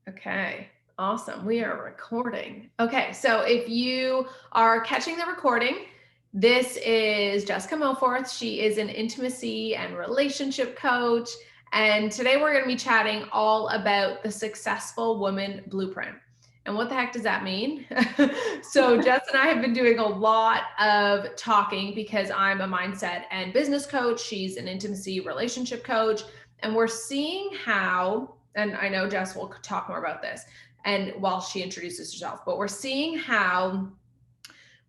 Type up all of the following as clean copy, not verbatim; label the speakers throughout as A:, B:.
A: Okay, awesome. We are recording. Okay, so if you are catching the recording, this is Jessica Mowforth. She is an intimacy and relationship coach. And today we're going to be chatting all about the successful woman blueprint. And what the heck does that mean? So Jess and I have been doing a lot of talking because I'm a mindset and business coach. She's an intimacy relationship coach. And we're seeing how, and I know Jess will talk more about this and while she introduces herself, but we're seeing how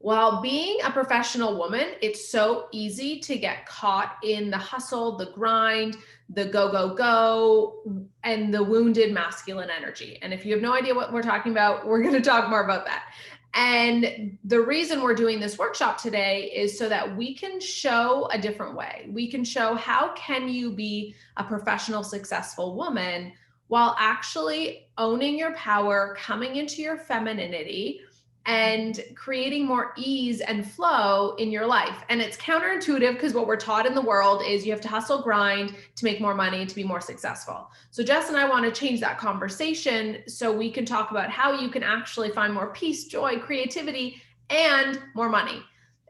A: while being a professional woman, it's so easy to get caught in the hustle, the grind, the go, go, go, and the wounded masculine energy. And if you have no idea what we're talking about, we're going to talk more about that. And the reason we're doing this workshop today is so that we can show a different way. We can show how can you be a professional, successful woman while actually owning your power, coming into your femininity, and creating more ease and flow in your life. And it's counterintuitive because what we're taught in the world is you have to hustle, grind to make more money, to be more successful. So Jess and I want to change that conversation so we can talk about how you can actually find more peace, joy, creativity, and more money.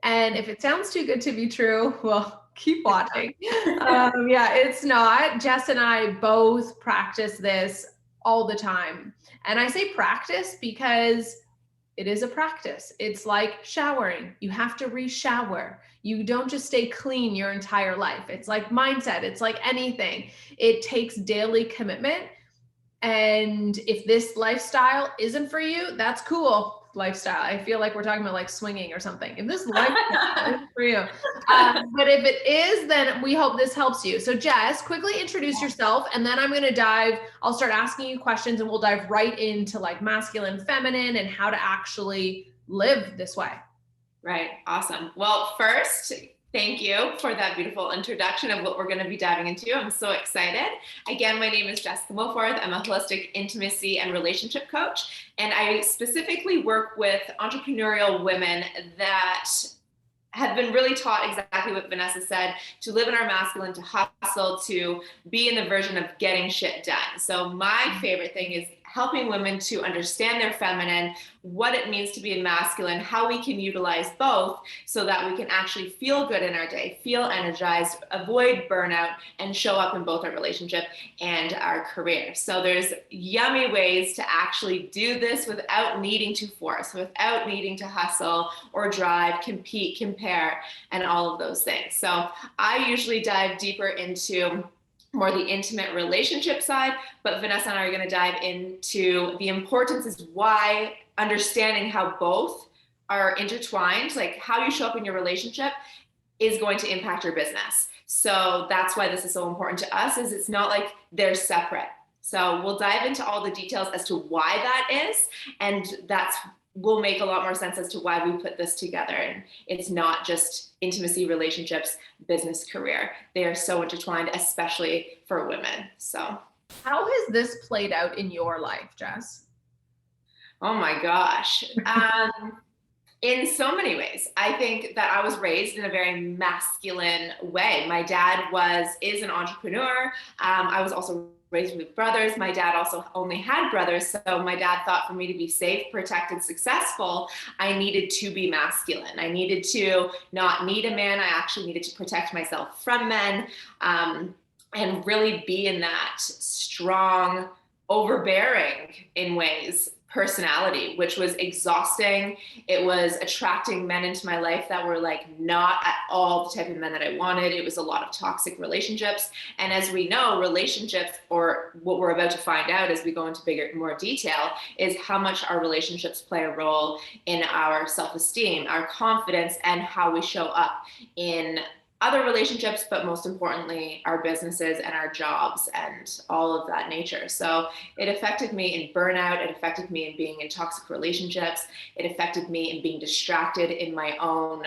A: And if it sounds too good to be true, well, keep watching. Yeah, it's not. Jess and I both practice this all the time. And I say practice because it is a practice. It's like showering. You have to re-shower. You don't just stay clean your entire life. It's like mindset. It's like anything. It takes daily commitment. And if this lifestyle isn't for you, that's cool. Lifestyle. I feel like we're talking about like swinging or something. If this lifestyle isn't for you, but if it is, then we hope this helps you. So Jess, quickly introduce yourself, and then I'm going to dive. I'll start asking you questions, and we'll dive right into like masculine, feminine, and how to actually live this way.
B: Right. Awesome. Well, first, thank you for that beautiful introduction of what we're going to be diving into. I'm so excited. Again, my name is Jessica Mowforth. I'm a holistic intimacy and relationship coach, and I specifically work with entrepreneurial women that have been really taught exactly what Vanessa said, to live in our masculine, to hustle, to be in the version of getting shit done. So my favorite thing is helping women to understand their feminine, what it means to be a masculine, how we can utilize both so that we can actually feel good in our day, feel energized, avoid burnout, and show up in both our relationship and our career. So there's yummy ways to actually do this without needing to force, without needing to hustle or drive, compete, compare, and all of those things. So I usually dive deeper into more the intimate relationship side, but Vanessa and I are going to dive into the importance is why understanding how both are intertwined, like how you show up in your relationship is going to impact your business. So that's why this is so important to us, is it's not like they're separate. So we'll dive into all the details as to why that is, and that's will make a lot more sense as to why we put this together. And it's not just intimacy, relationships, business, career. They are so intertwined, especially for women. So
A: how has this played out in your life, Jess?
B: Oh my gosh. In so many ways. I think that I was raised in a very masculine way. My dad is an entrepreneur. I was also raised with brothers. My dad also only had brothers. So my dad thought for me to be safe, protected, successful, I needed to be masculine. I needed to not need a man. I actually needed to protect myself from men, and really be in that strong, overbearing in ways personality, which was exhausting. It was attracting men into my life that were like not at all the type of men that I wanted. It was a lot of toxic relationships. And as we know, relationships, or what we're about to find out as we go into more detail, is how much our relationships play a role in our self-esteem, our confidence, and how we show up in other relationships, but most importantly, our businesses and our jobs and all of that nature. So it affected me in burnout. It affected me in being in toxic relationships. It affected me in being distracted in my own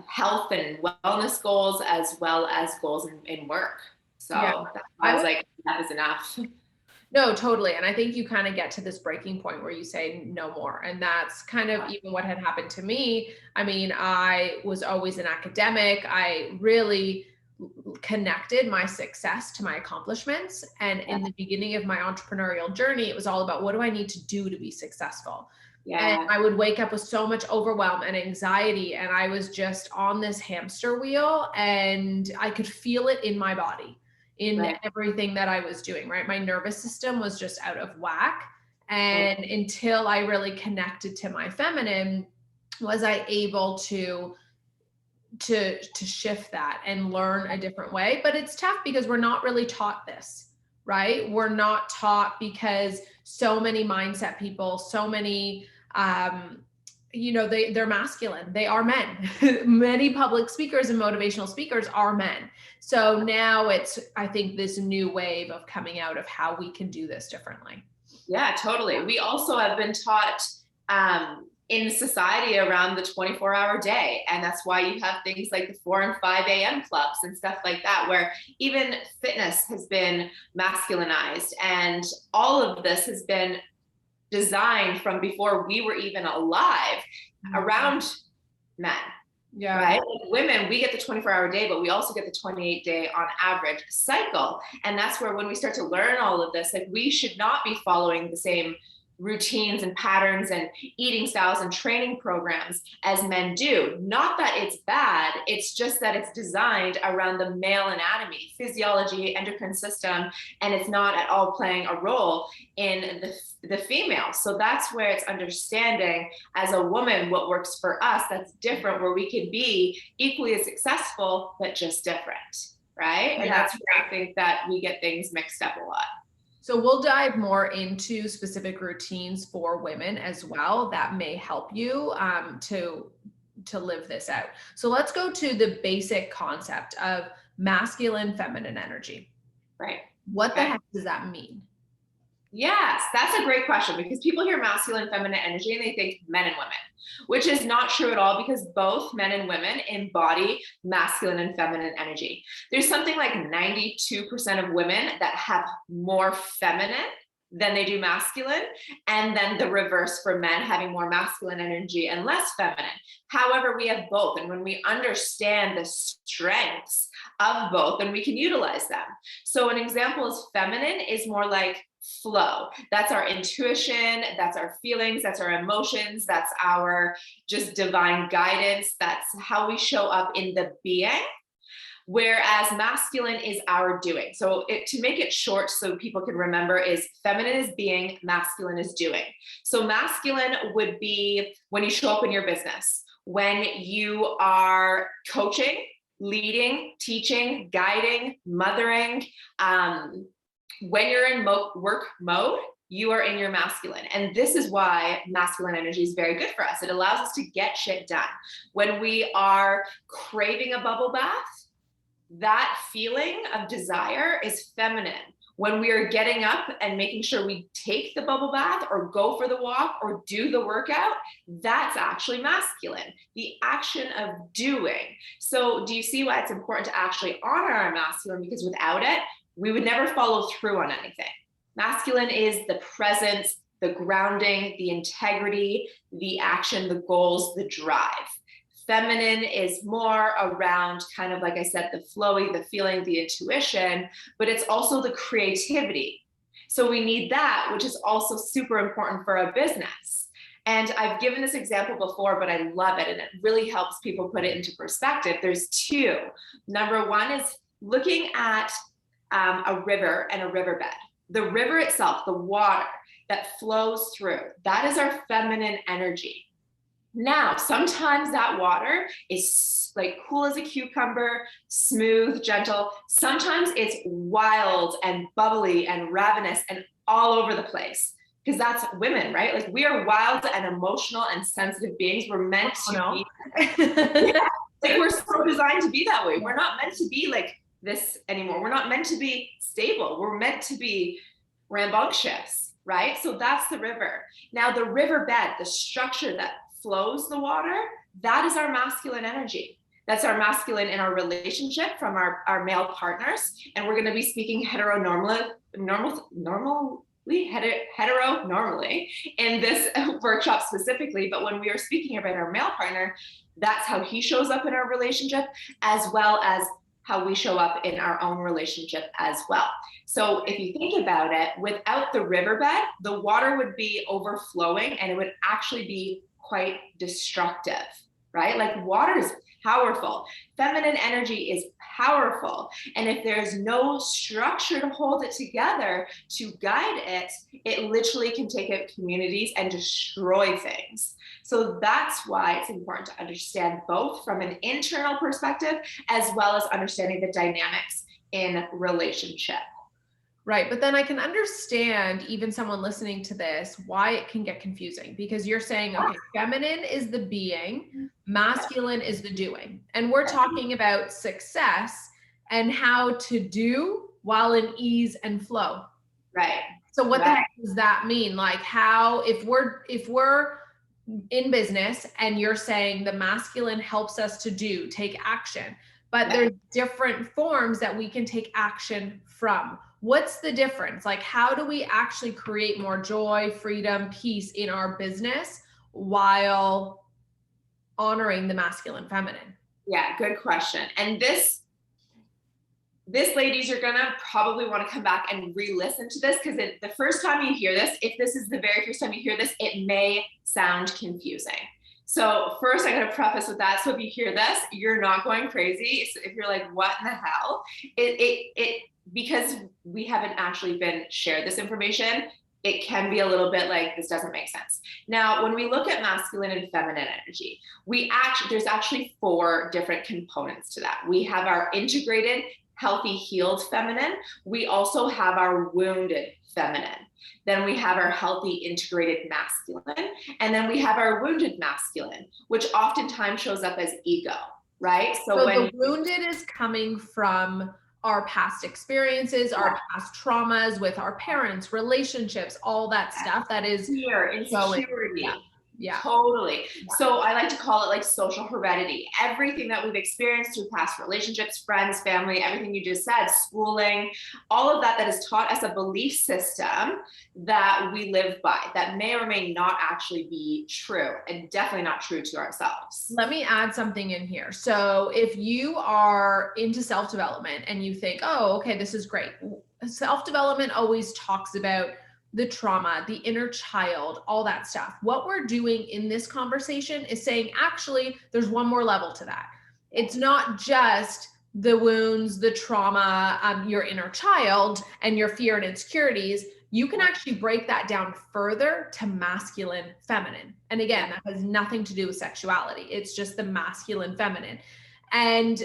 B: health and wellness goals, as well as goals in work. So yeah, I was like, that is enough.
A: No, totally. And I think you kind of get to this breaking point where you say no more. And that's kind of even what had happened to me. I mean, I was always an academic. I really connected my success to my accomplishments. And in the beginning of my entrepreneurial journey, it was all about, what do I need to do to be successful? And I would wake up with so much overwhelm and anxiety, and I was just on this hamster wheel, and I could feel it in my body, in everything that I was doing, right? My nervous system was just out of whack. And until I really connected to my feminine, was I able to shift that and learn a different way. But it's tough because we're not really taught this, right? We're not taught, because so many mindset people, so many, they're masculine. They are men. Many public speakers and motivational speakers are men. So now it's, I think, this new wave of coming out of how we can do this differently.
B: Yeah, totally. We also have been taught in society around the 24-hour day. And that's why you have things like the 4 and 5 a.m. clubs and stuff like that, where even fitness has been masculinized. And all of this has been designed from before we were even alive around men.
A: Yeah.
B: Right? Like women, we get the 24-hour day, but we also get the 28-day on average cycle. And that's where, when we start to learn all of this, like, we should not be following the same routines and patterns and eating styles and training programs as men do. Not that it's bad, it's just that it's designed around the male anatomy, physiology, endocrine system, and it's not at all playing a role in the female. So that's where it's understanding, as a woman, what works for us that's different, where we can be equally as successful, but just different, right? And that's where I think that we get things mixed up a lot.
A: So we'll dive more into specific routines for women as well that may help you to live this out. So let's go to the basic concept of masculine, feminine energy.
B: Right.
A: What the heck does that mean?
B: Yes, that's a great question, because people hear masculine, feminine energy and they think men and women, which is not true at all, because both men and women embody masculine and feminine energy. There's something like 92% of women that have more feminine than they do masculine, and then the reverse for men, having more masculine energy and less feminine. However, we have both, and when we understand the strengths of both, then we can utilize them. So an example is, feminine is more like flow. That's our intuition, that's our feelings, that's our emotions, that's our just divine guidance, that's how we show up in the being. Whereas masculine is our doing. So to make it short so people can remember, is feminine is being, masculine is doing. So masculine would be when you show up in your business, when you are coaching, leading, teaching, guiding, mothering, when you're in work mode, you are in your masculine. And this is why masculine energy is very good for us. It allows us to get shit done. When we are craving a bubble bath, that feeling of desire is feminine. When we are getting up and making sure we take the bubble bath or go for the walk or do the workout, that's actually masculine, the action of doing. So do you see why it's important to actually honor our masculine? Because without it, we would never follow through on anything. Masculine is the presence, the grounding, the integrity, the action, the goals, the drive. Feminine is more around, kind of like I said, the flowy, the feeling, the intuition, but it's also the creativity. So we need that, which is also super important for a business. And I've given this example before, but I love it, and it really helps people put it into perspective. There's two. Number one is looking at a river and a riverbed. The river itself, the water that flows through, that is our feminine energy. Now, sometimes that water is like cool as a cucumber, smooth, gentle. Sometimes it's wild and bubbly and ravenous and all over the place, because that's women, right? Like, we are wild and emotional and sensitive beings. We're meant to be. Like, we're so designed to be that way. We're not meant to be like this anymore. We're not meant to be stable. We're meant to be rambunctious, right? So that's the river. Now, the riverbed, the structure that flows the water, that is our masculine energy. That's our masculine in our relationship from our male partners. And we're going to be speaking heteronormally in this workshop specifically. But when we are speaking about our male partner, that's how he shows up in our relationship, as well as how we show up in our own relationship as well. So if you think about it, without the riverbed, the water would be overflowing and it would actually be quite destructive, right? Like water is powerful. Feminine energy is powerful. And if there's no structure to hold it together, to guide it, it literally can take out communities and destroy things. So that's why it's important to understand both from an internal perspective, as well as understanding the dynamics in relationship.
A: Right. But then I can understand even someone listening to this, why it can get confusing, because you're saying, okay, feminine is the being, masculine is the doing. And we're talking about success and how to do while in ease and flow.
B: Right.
A: So what the heck does that mean? Like how, if we're in business and you're saying the masculine helps us to do, take action, but there's different forms that we can take action from. What's the difference? Like, how do we actually create more joy, freedom, peace in our business while honoring the masculine, feminine?
B: Yeah, good question. And this ladies, you're gonna probably want to come back and re-listen to this, because the first time you hear this, if this is the very first time you hear this, it may sound confusing. So first, I'm going to preface with that. So if you hear this, you're not going crazy. So if you're like, what in the hell? Because we haven't actually been shared this information, it can be a little bit like, this doesn't make sense. Now, when we look at masculine and feminine energy, there's actually 4 different components to that. We have our integrated, healthy, healed feminine. We also have our wounded feminine. Then we have our healthy, integrated masculine. And then we have our wounded masculine, which oftentimes shows up as ego, right?
A: So the wounded is coming from our past experiences, our past traumas with our parents, relationships, all that stuff that is
B: fear, insecurity.
A: Yeah.
B: Totally. Yeah. So I like to call it like social heredity. Everything that we've experienced through past relationships, friends, family, everything you just said, schooling, all of that has taught us a belief system that we live by that may or may not actually be true, and definitely not true to ourselves.
A: Let me add something in here. So if you are into self-development and you think, oh, okay, this is great. Self-development always talks about the trauma, the inner child, all that stuff. What we're doing in this conversation is saying, actually, there's one more level to that. It's not just the wounds, the trauma, your inner child, and your fear and insecurities. You can actually break that down further to masculine, feminine. And again, that has nothing to do with sexuality. It's just the masculine, feminine. And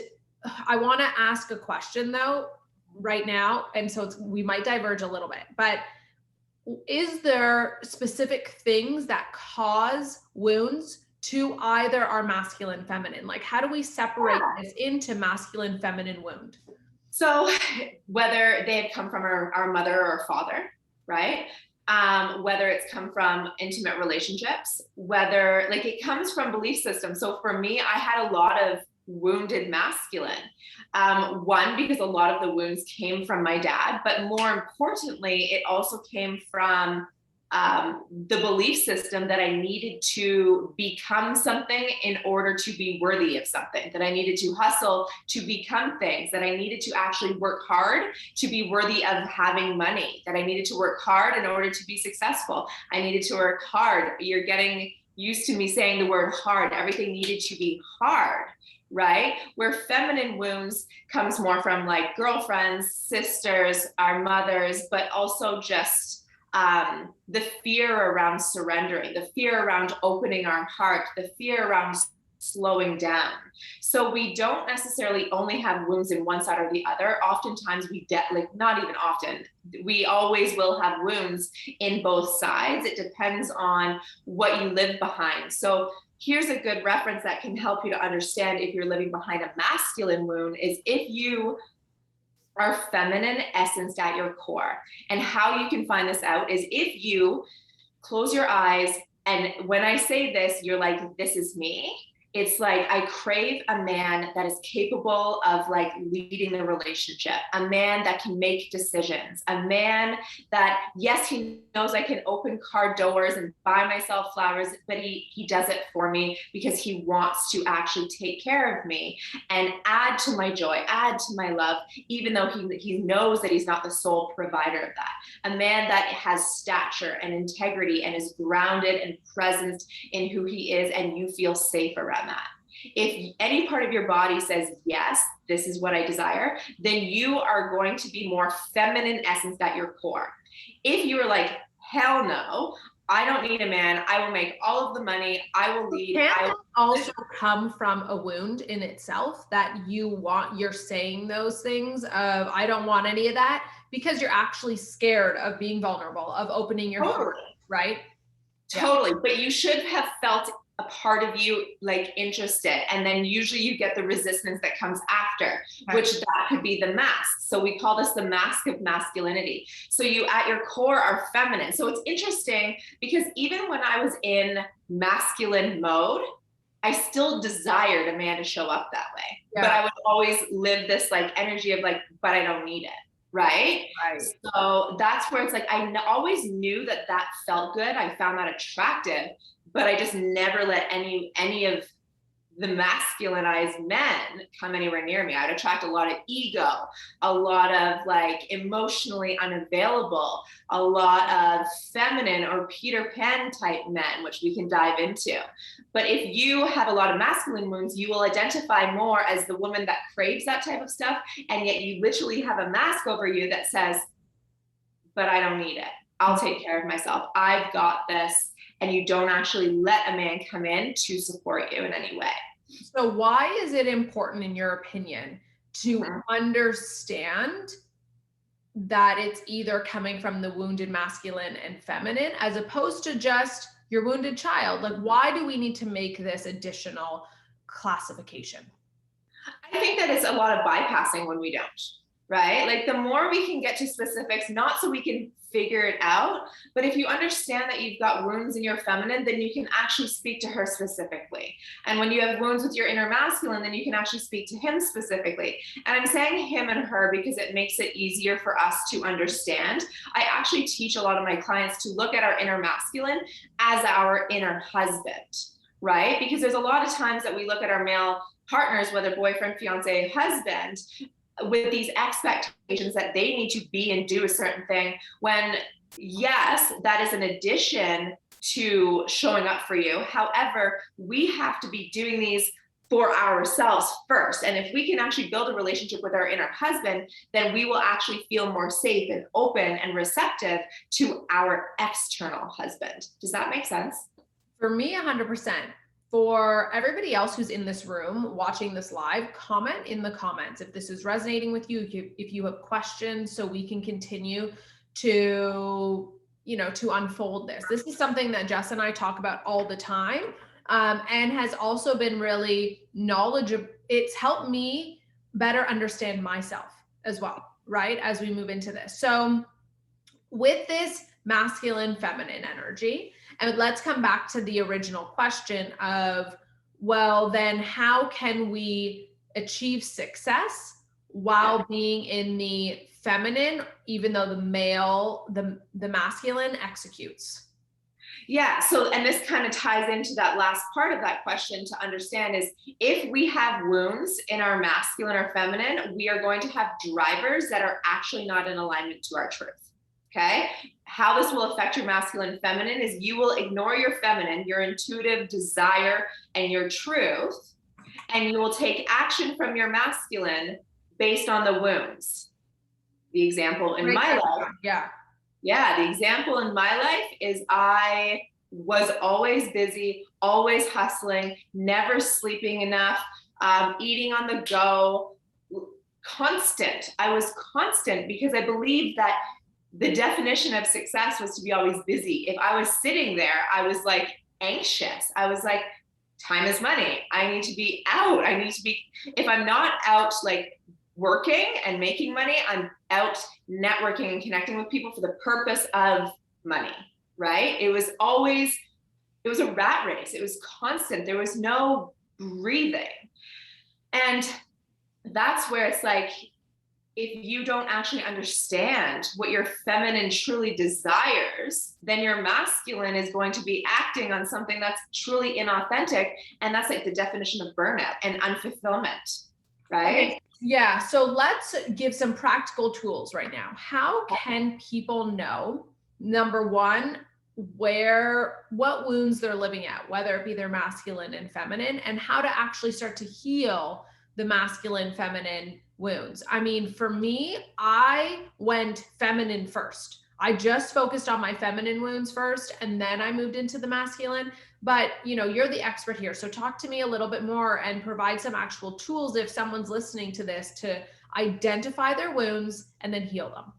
A: I want to ask a question though, right now. And so we might diverge a little bit, but is there specific things that cause wounds to either our masculine, feminine? Like, how do we separate this into masculine, feminine wound?
B: So whether they have come from our mother or father, right? Whether it's come from intimate relationships, whether like it comes from belief systems. So for me, I had a lot of wounded masculine. One, because a lot of the wounds came from my dad, but more importantly, it also came from the belief system that I needed to become something in order to be worthy of something, that I needed to hustle to become things, that I needed to actually work hard to be worthy of having money, that I needed to work hard in order to be successful. I needed to work hard. You're getting used to me saying the word hard. Everything needed to be hard. Right? Where feminine wounds comes more from like girlfriends, sisters, our mothers, but also just the fear around surrendering, the fear around opening our heart, the fear around slowing down. So we don't necessarily only have wounds in one side or the other. Oftentimes we get like, not even often, we always will have wounds in both sides. It depends on what you live behind. So here's a good reference that can help you to understand if you're living behind a masculine wound is if you are feminine essenced at your core. And how you can find this out is if you close your eyes, and when I say this, you're like, this is me. It's like I crave a man that is capable of like leading the relationship, a man that can make decisions, a man that, yes, he knows I can open car doors and buy myself flowers, but he does it for me because he wants to actually take care of me and add to my joy, add to my love, even though he knows that he's not the sole provider of that. A man that has stature and integrity and is grounded and present in who he is, and you feel safe around that. If any part of your body says, yes, this is what I desire, then you are going to be more feminine essence at your core. If you are like, hell no, I don't need a man, I will make all of the money, I will lead.
A: Can that also come from a wound in itself, that you're saying those things of, I don't want any of that, because you're actually scared of being vulnerable, of opening your heart, right?
B: Totally. But you should have felt a part of you like interested. And then usually you get the resistance that comes after, which that could be the mask. So we call this the mask of masculinity. So you at your core are feminine. So it's interesting because even when I was in masculine mode, I still desired a man to show up that way. Yeah. But I would always live this like energy of like, but I don't need it. Right? So that's where it's like, I always knew that that felt good. I found that attractive, but I just never let any of the masculinized men come anywhere near me. I'd attract a lot of ego, a lot of like emotionally unavailable, a lot of feminine or Peter Pan type men, which we can dive into. But if you have a lot of masculine wounds, you will identify more as the woman that craves that type of stuff. And yet you literally have a mask over you that says, but I don't need it. I'll take care of myself. I've got this. And you don't actually let a man come in to support you in any way.
A: So why is it important, in your opinion, to understand that it's either coming from the wounded masculine and feminine, as opposed to just your wounded child? Like, why do we need to make this additional classification?
B: I think that it's a lot of bypassing when we don't, right? Like the more we can get to specifics, not so we can figure it out, but if you understand that you've got wounds in your feminine, then you can actually speak to her specifically. And when you have wounds with your inner masculine, then you can actually speak to him specifically. And I'm saying him and her because it makes it easier for us to understand. I actually teach a lot of my clients to look at our inner masculine as our inner husband, right? Because there's a lot of times that we look at our male partners, whether boyfriend, fiance, husband, with these expectations that they need to be and do a certain thing, when yes, that is an addition to showing up for you. However, we have to be doing these for ourselves first. And if we can actually build a relationship with our inner husband, then we will actually feel more safe and open and receptive to our external husband. Does that make sense?
A: For me, 100%. For everybody else who's in this room watching this live, comment in the comments if this is resonating with you, if you have questions, so we can continue to, to unfold this. This is something that Jess and I talk about all the time, and has also been really knowledgeable. It's helped me better understand myself as well, right? As we move into this. So with this masculine, feminine energy, and let's come back to the original question of, well, then how can we achieve success while being in the feminine, even though the masculine executes?
B: Yeah. So, and this kind of ties into that last part of that question to understand is, if we have wounds in our masculine or feminine, we are going to have drivers that are actually not in alignment to our truth. Okay. How this will affect your masculine and feminine is you will ignore your feminine, your intuitive desire and your truth, and you will take action from your masculine based on the wounds. The example in my life. Yeah. The example in my life is I was always busy, always hustling, never sleeping enough, eating on the go, constant. I was constant because I believed that the definition of success was to be always busy. If I was sitting there, I was like anxious. I was like, time is money. I need to be out. If I'm not out like working and making money, I'm out networking and connecting with people for the purpose of money, right? It was a rat race. It was constant. There was no breathing. And that's where it's like, if you don't actually understand what your feminine truly desires, then your masculine is going to be acting on something that's truly inauthentic. And that's like the definition of burnout and unfulfillment, right?
A: Okay. Yeah. So let's give some practical tools right now. How can people know, number one, what wounds they're living at, whether it be their masculine and feminine, and how to actually start to heal the masculine, feminine wounds? I mean, for me, I went feminine first. I just focused on my feminine wounds first, and then I moved into the masculine. But you're the expert here. So talk to me a little bit more and provide some actual tools if someone's listening to this to identify their wounds and then heal them.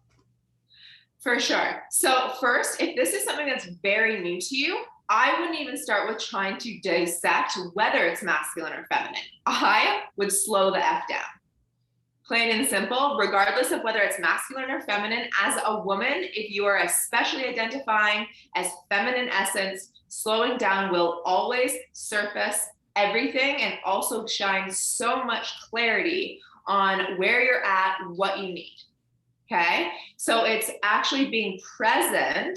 B: For sure. So first, if this is something that's very new to you, I wouldn't even start with trying to dissect whether it's masculine or feminine. I would slow the F down. Plain and simple, regardless of whether it's masculine or feminine, as a woman, if you are especially identifying as feminine essence, slowing down will always surface everything and also shine so much clarity on where you're at, what you need. Okay, so it's actually being present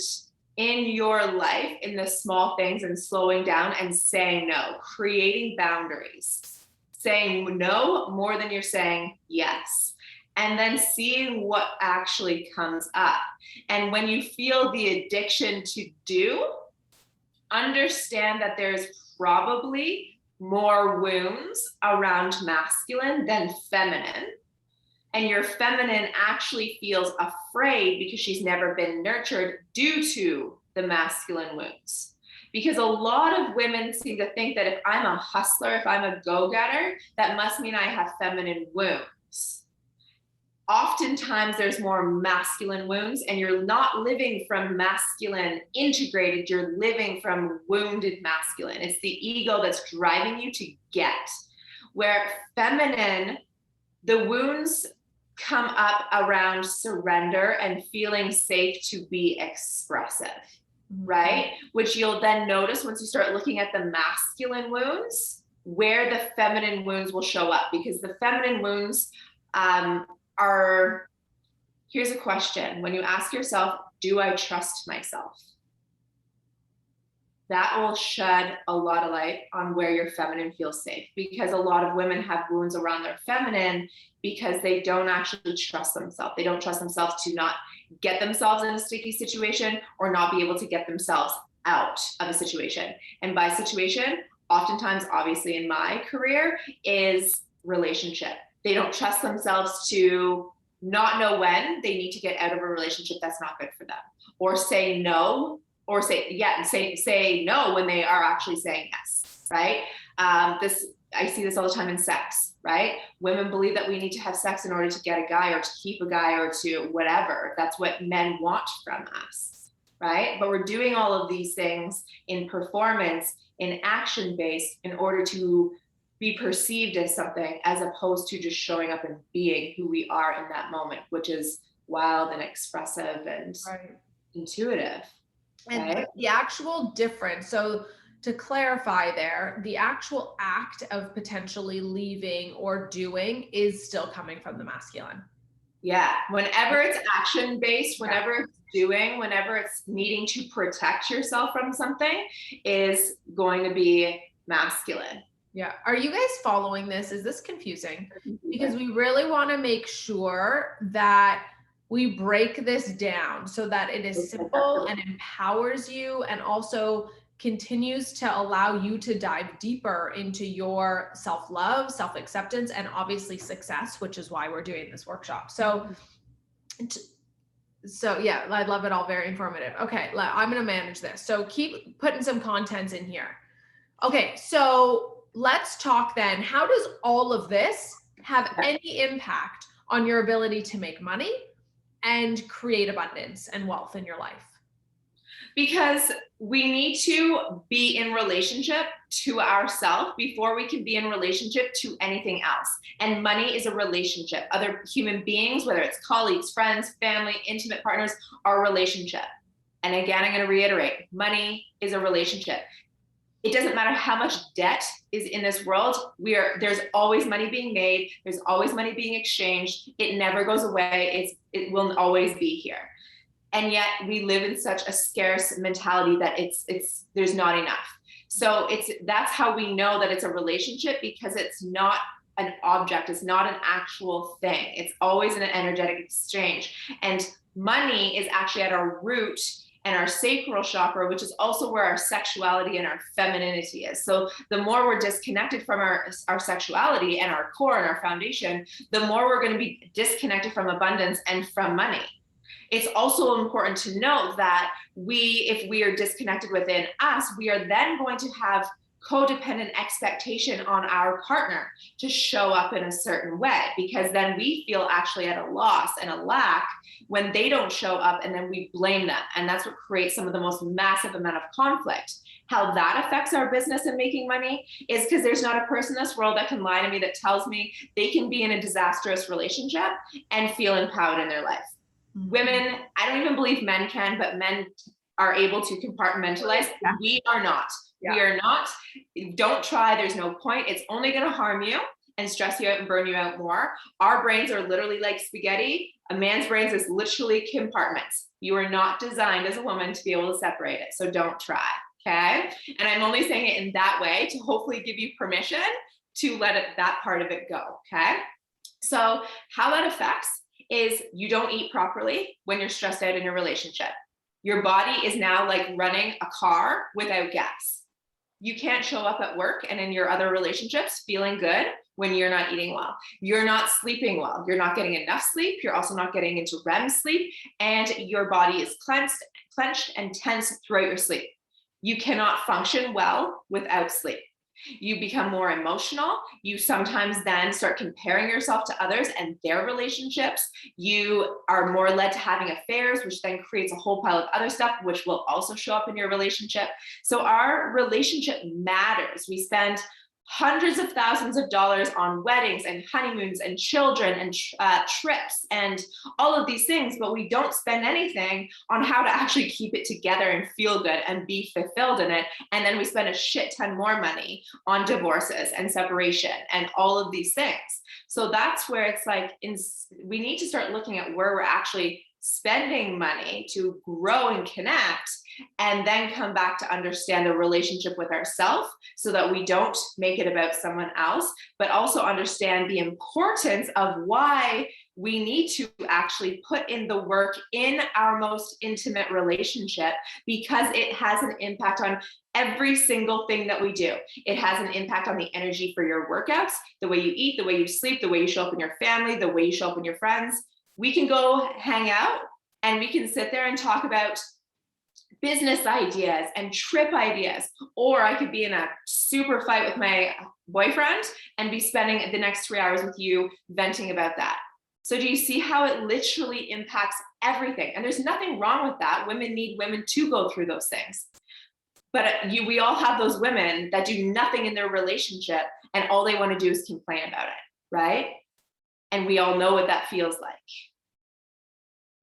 B: in your life in the small things and slowing down and saying no, creating boundaries, saying no more than you're saying yes, and then seeing what actually comes up. And when you feel the addiction to do, understand that there's probably more wounds around masculine than feminine. And your feminine actually feels afraid because she's never been nurtured due to the masculine wounds. Because a lot of women seem to think that if I'm a hustler, if I'm a go-getter, that must mean I have feminine wounds. Oftentimes there's more masculine wounds, and you're not living from masculine integrated, you're living from wounded masculine. It's the ego that's driving you to get. Where feminine, the wounds come up around surrender and feeling safe to be expressive, right? Which you'll then notice once you start looking at the masculine wounds, where the feminine wounds will show up, because the feminine wounds are, here's a question. When you ask yourself, do I trust myself? That will shed a lot of light on where your feminine feels safe, because a lot of women have wounds around their feminine because they don't actually trust themselves. They don't trust themselves to not get themselves in a sticky situation or not be able to get themselves out of a situation. And by situation, oftentimes, obviously in my career, is relationship. They don't trust themselves to not know when they need to get out of a relationship that's not good for them, or say no, or say no when they are actually saying yes, right? I see this all the time in sex, right? Women believe that we need to have sex in order to get a guy or to keep a guy or to whatever. That's what men want from us, right? But we're doing all of these things in performance, in action-based, in order to be perceived as something, as opposed to just showing up and being who we are in that moment, which is wild and expressive and intuitive.
A: And
B: right?
A: the actual difference, so to clarify there, the actual act of potentially leaving or doing is still coming from the masculine.
B: Yeah, whenever it's action-based, whenever it's doing, whenever it's needing to protect yourself from something, is going to be masculine.
A: Yeah. Are you guys following this? Is this confusing? Because we really want to make sure that we break this down so that it is simple and empowers you, and also continues to allow you to dive deeper into your self-love, self-acceptance, and obviously success, which is why we're doing this workshop. So yeah, I love it all. Very informative. Okay. I'm going to manage this. So keep putting some contents in here. Okay. So let's talk then. How does all of this have any impact on your ability to make money and create abundance and wealth in your life?
B: Because we need to be in relationship to ourselves before we can be in relationship to anything else. And money is a relationship. Other human beings, whether it's colleagues, friends, family, intimate partners, are a relationship. And again, I'm going to reiterate, money is a relationship. It doesn't matter how much debt is in this world. There's always money being made. There's always money being exchanged. It never goes away. It will always be here. And yet we live in such a scarce mentality that there's not enough. So that's how we know that it's a relationship, because it's not an object. It's not an actual thing. It's always an energetic exchange. And money is actually at our root and our sacral chakra, which is also where our sexuality and our femininity is. So the more we're disconnected from our sexuality and our core and our foundation, the more we're going to be disconnected from abundance and from money. It's also important to note that if we are disconnected within us, we are then going to have codependent expectation on our partner to show up in a certain way, because then we feel actually at a loss and a lack when they don't show up, and then we blame them. And that's what creates some of the most massive amount of conflict. How that affects our business and making money is because there's not a person in this world that can lie to me that tells me they can be in a disastrous relationship and feel empowered in their life. Mm-hmm. Women, I don't even believe men can, but men are able to compartmentalize. Yeah. We are not. Yeah. We are not. Don't try. There's no point. It's only going to harm you and stress you out and burn you out more. Our brains are literally like spaghetti. A man's brains is literally compartments. You are not designed as a woman to be able to separate it. So don't try. Okay. And I'm only saying it in that way to hopefully give you permission to let that part of it go. Okay. So how that affects is you don't eat properly when you're stressed out in your relationship. Your body is now like running a car without gas. You can't show up at work and in your other relationships feeling good when you're not eating well. You're not sleeping well. You're not getting enough sleep. You're also not getting into REM sleep, and your body is clenched and tense throughout your sleep. You cannot function well without sleep. You become more emotional. You sometimes then start comparing yourself to others and their relationships. You are more led to having affairs, which then creates a whole pile of other stuff, which will also show up in your relationship. So our relationship matters. We spend hundreds of thousands of dollars on weddings and honeymoons and children and trips and all of these things, but we don't spend anything on how to actually keep it together and feel good and be fulfilled in it. And then we spend a shit ton more money on divorces and separation and all of these things. So that's where it's like, we need to start looking at where we're actually spending money to grow and connect, and then come back to understand the relationship with ourselves so that we don't make it about someone else, but also understand the importance of why we need to actually put in the work in our most intimate relationship, because it has an impact on every single thing that we do. It has an impact on the energy for your workouts, the way you eat, the way you sleep, the way you show up in your family, the way you show up in your friends. We can go hang out and we can sit there and talk about business ideas and trip ideas, or I could be in a super fight with my boyfriend and be spending the next 3 hours with you venting about that. So do you see how it literally impacts everything? And there's nothing wrong with that. Women need women to go through those things. But we all have those women that do nothing in their relationship and all they want to do is complain about it, right? And we all know what that feels like.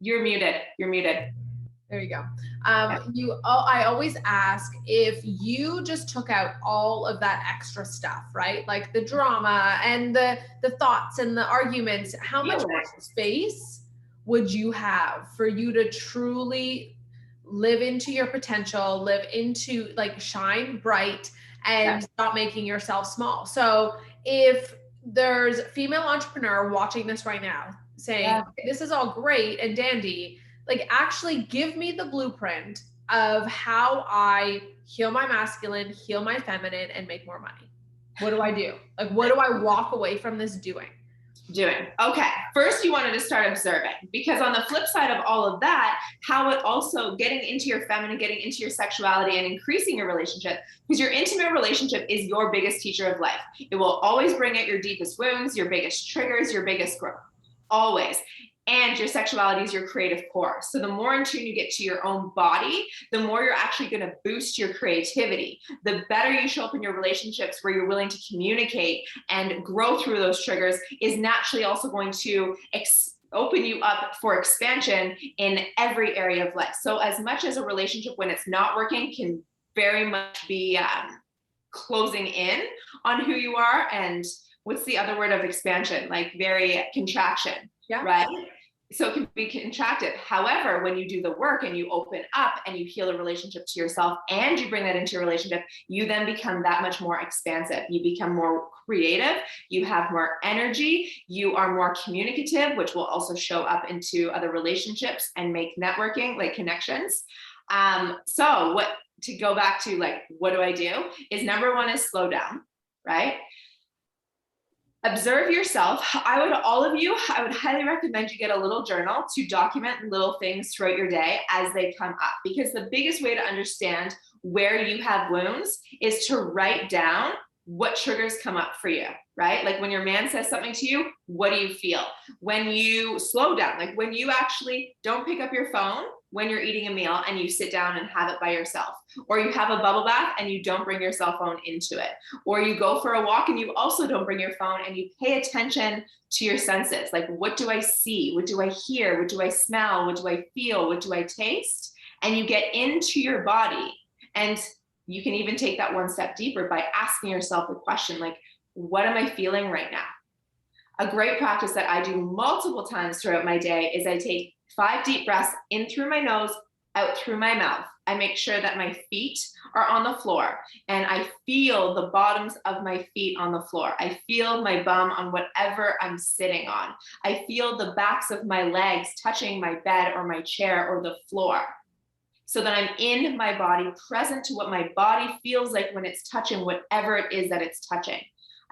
B: You're muted.
A: There you go. I always ask, if you just took out all of that extra stuff, right? Like the drama and the thoughts and the arguments, how much more space would you have for you to truly live into your potential, live into, like, shine bright and stop making yourself small? So if there's a female entrepreneur watching this right now saying, okay, this is all great and dandy, like, actually give me the blueprint of how I heal my masculine, heal my feminine, and make more money. What do I do? Like, what do I walk away from this doing?
B: Okay. First, you wanted to start observing, because on the flip side of all of that, how it also getting into your feminine, getting into your sexuality and increasing your relationship, because your intimate relationship is your biggest teacher of life. It will always bring out your deepest wounds, your biggest triggers, your biggest growth, always. And your sexuality is your creative core. So the more in tune you get to your own body, the more you're actually going to boost your creativity. The better you show up in your relationships where you're willing to communicate and grow through those triggers is naturally also going to open you up for expansion in every area of life. So as much as a relationship when it's not working can very much be closing in on who you are, and what's the other word of expansion? Like very contraction,
A: Yeah.
B: right? So it can be contracted. However, when you do the work and you open up and you heal the relationship to yourself and you bring that into your relationship, you then become that much more expansive. You become more creative. You have more energy. You are more communicative, which will also show up into other relationships and make networking, like connections. So what, to go back to like, what do I do? Is number one is slow down, right? Observe yourself. All of you, I would highly recommend you get a little journal to document little things throughout your day as they come up, because the biggest way to understand where you have wounds is to write down what triggers come up for you, right? Like when your man says something to you, what do you feel? When you slow down, like when you actually don't pick up your phone when you're eating a meal and you sit down and have it by yourself, or you have a bubble bath and you don't bring your cell phone into it, or you go for a walk and you also don't bring your phone, and you pay attention to your senses. Like, what do I see? What do I hear? What do I smell? What do I feel? What do I taste? And you get into your body, and you can even take that one step deeper by asking yourself the question, like, what am I feeling right now? A great practice that I do multiple times throughout my day is I take 5 deep breaths in through my nose, out through my mouth. I make sure that my feet are on the floor and I feel the bottoms of my feet on the floor. I feel my bum on whatever I'm sitting on. I feel the backs of my legs touching my bed or my chair or the floor. So that I'm in my body, present to what my body feels like when it's touching whatever it is that it's touching.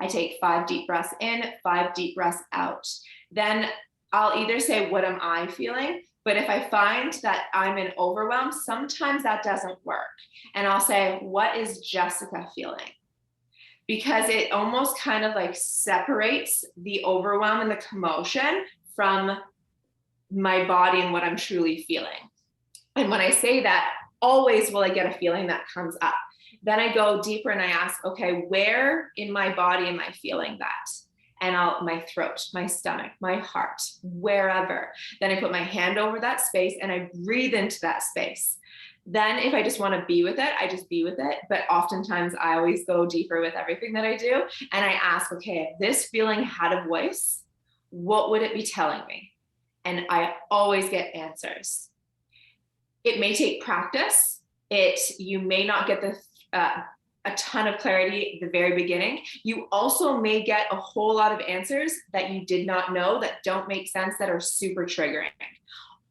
B: I take 5 deep breaths in, 5 deep breaths out. Then I'll either say, what am I feeling? But if I find that I'm in overwhelm, sometimes that doesn't work. And I'll say, what is Jessica feeling? Because it almost kind of like separates the overwhelm and the commotion from my body and what I'm truly feeling. And when I say that, always will I get a feeling that comes up. Then I go deeper and I ask, okay, where in my body am I feeling that? And my throat, my stomach, my heart, wherever. Then I put my hand over that space and I breathe into that space. Then if I just want to be with it, I just be with it. But oftentimes I always go deeper with everything that I do. And I ask, okay, if this feeling had a voice, what would it be telling me? And I always get answers. It may take practice. You may not get a ton of clarity at the very beginning. You also may get a whole lot of answers that you did not know, that don't make sense, that are super triggering.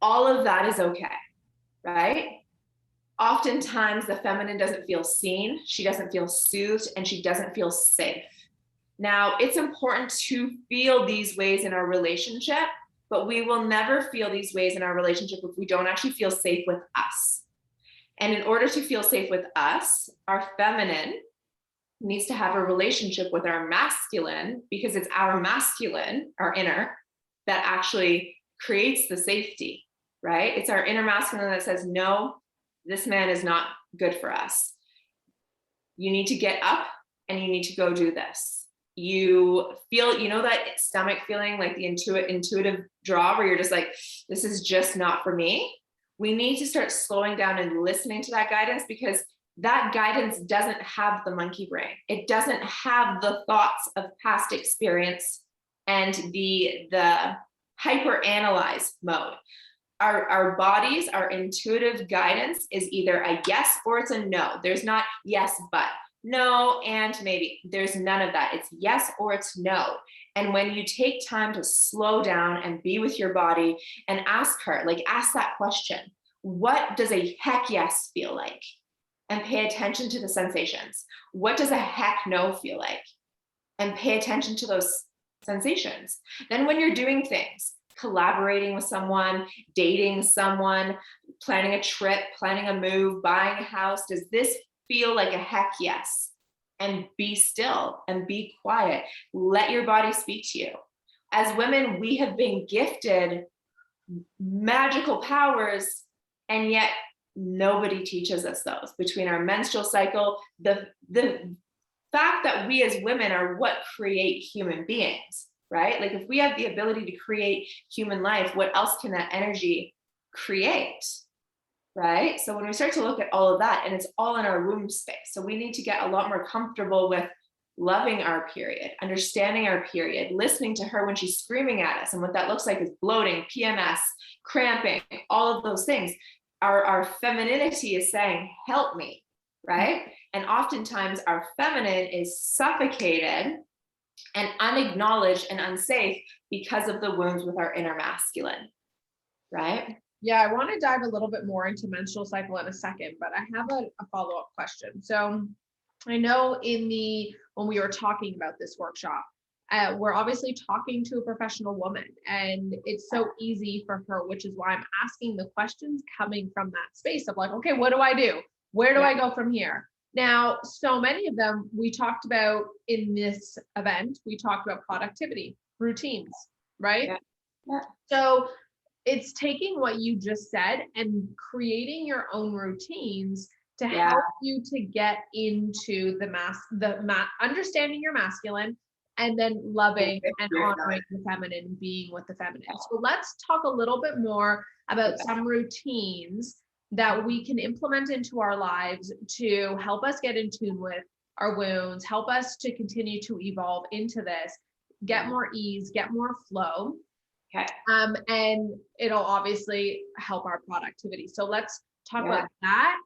B: All of that is okay, right? Oftentimes the feminine doesn't feel seen, she doesn't feel soothed, and she doesn't feel safe. Now, it's important to feel these ways in our relationship, but we will never feel these ways in our relationship if we don't actually feel safe with us. And in order to feel safe with us, our feminine needs to have a relationship with our masculine, because it's our masculine, our inner, that actually creates the safety, right? It's our inner masculine that says, no, this man is not good for us. You need to get up and you need to go do this. You feel, that stomach feeling, like the intuitive draw, where you're just like, this is just not for me. We need to start slowing down and listening to that guidance, because that guidance doesn't have the monkey brain. It doesn't have the thoughts of past experience and the hyper analyze mode. Our bodies, our intuitive guidance is either a yes or it's a no. There's not yes, but. No, and maybe. There's none of that. It's yes or it's no. And when you take time to slow down and be with your body and ask that question, what does a heck yes feel like? And pay attention to the sensations. What does a heck no feel like? And pay attention to those sensations. Then when you're doing things, collaborating with someone, dating someone, planning a trip, planning a move, buying a house, does this feel like a heck yes? And be still and be quiet. Let your body speak to you. As women, we have been gifted magical powers, and yet nobody teaches us those. Between our menstrual cycle, the fact that we as women are what create human beings, right? Like if we have the ability to create human life, what else can that energy create? right? So when we start to look at all of that, and it's all in our womb space, so we need to get a lot more comfortable with loving our period, understanding our period, listening to her when she's screaming at us. And what that looks like is bloating, PMS, cramping, all of those things. Our femininity is saying, help me, right? And oftentimes our feminine is suffocated and unacknowledged and unsafe because of the wounds with our inner masculine, right?
A: Yeah, I want to dive a little bit more into menstrual cycle in a second, but I have a follow-up question. So I know when we were talking about this workshop, we're obviously talking to a professional woman, and it's so easy for her, which is why I'm asking the questions coming from that space of like, okay, what do I do? Where do I go from here? Now, so many of them we talked about in this event, we talked about productivity, routines, right?
B: Yeah.
A: So it's taking what you just said and creating your own routines to help you to get into understanding your masculine, and then loving and honoring the feminine, being with the feminine. So let's talk a little bit more about some routines that we can implement into our lives to help us get in tune with our wounds, help us to continue to evolve into this, get more ease, get more flow.
B: Okay.
A: And it'll obviously help our productivity. So let's talk about that.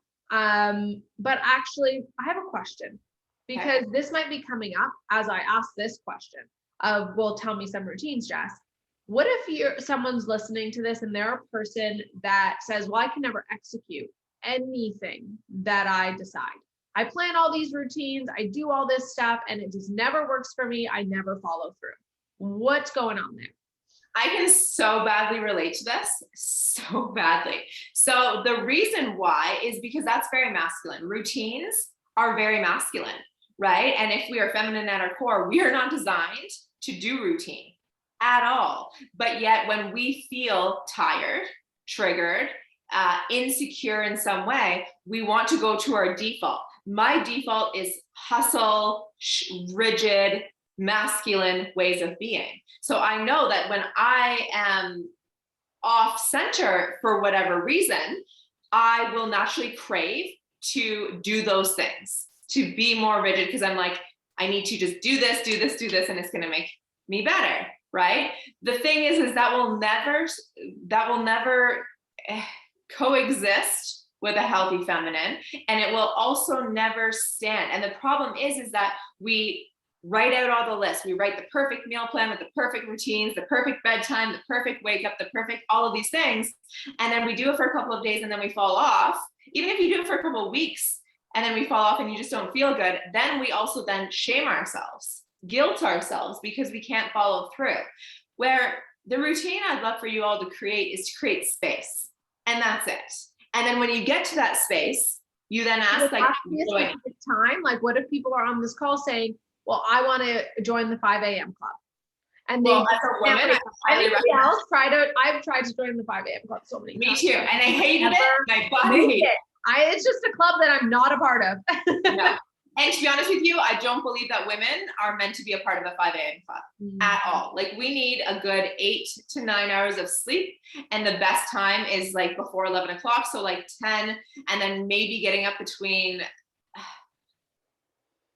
A: But actually, I have a question, because this might be coming up as I ask this question of, well, tell me some routines, Jess. What if someone's listening to this and they're a person that says, well, I can never execute anything that I decide. I plan all these routines, I do all this stuff, and it just never works for me. I never follow through. What's going on there?
B: I can so badly relate to this, so badly. So the reason why is because that's very masculine. Routines are very masculine, right? And if we are feminine at our core, we are not designed to do routine at all. But yet when we feel tired, triggered, insecure in some way, we want to go to our default. My default is hustle, rigid, masculine ways of being. So I know that when I am off center for whatever reason, I will naturally crave to do those things, to be more rigid, because I'm like, I need to just do this, and it's going to make me better, right? The thing is that will never coexist with a healthy feminine, and it will also never stand. And the problem is that we write out all the lists. We write the perfect meal plan with the perfect routines, the perfect bedtime, the perfect wake up, the perfect all of these things. And then we do it for a couple of days and then we fall off. Even if you do it for a couple of weeks and then we fall off and you just don't feel good, then we also then shame ourselves, guilt ourselves because we can't follow through. Where the routine I'd love for you all to create is to create space. And that's it. And then when you get to that space, you then ask like,
A: time, like what if people are on this call saying, well, I want to join the 5 a.m. club. And they,
B: as a woman,
A: I've tried to join the 5 a.m. club so many times.
B: Me too. And I hated it. My body hated it.
A: It's just a club that I'm not a part of.
B: No. And to be honest with you, I don't believe that women are meant to be a part of a 5 a.m. club at all. Like we need a good 8 to 9 hours of sleep. And the best time is like before 11 o'clock. So like 10, and then maybe getting up between,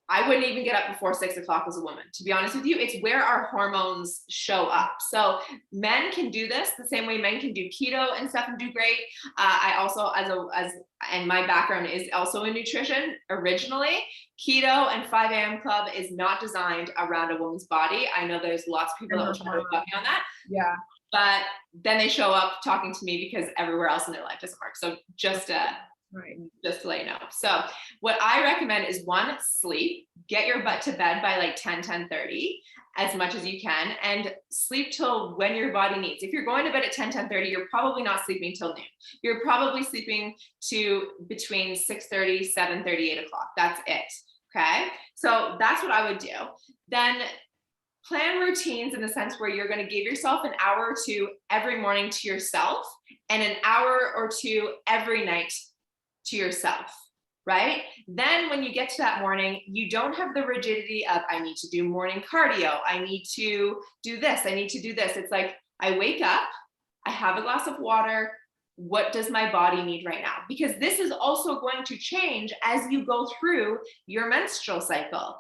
B: I wouldn't even get up before 6 o'clock as a woman. To be honest with you, it's where our hormones show up. So men can do this the same way men can do keto and stuff and do great. I also, and my background is also in nutrition originally. Keto and 5 a.m. club is not designed around a woman's body. I know there's lots of people that will try to rebut me on that.
A: Yeah.
B: But then they show up talking to me because everywhere else in their life doesn't work. So just to let you know. So what I recommend is one, sleep, get your butt to bed by like 10:30 as much as you can, and sleep till when your body needs. If you're going to bed at 10:30, you're probably not sleeping till noon. You're probably sleeping to between 6:30, 7:30, 8 o'clock. That's it. Okay. So that's what I would do. Then plan routines in the sense where you're going to give yourself an hour or two every morning to yourself and an hour or two every night to yourself, right? Then when you get to that morning, you don't have the rigidity of, I need to do morning cardio. I need to do this. I need to do this. It's like, I wake up, I have a glass of water, what does my body need right now? Because this is also going to change as you go through your menstrual cycle.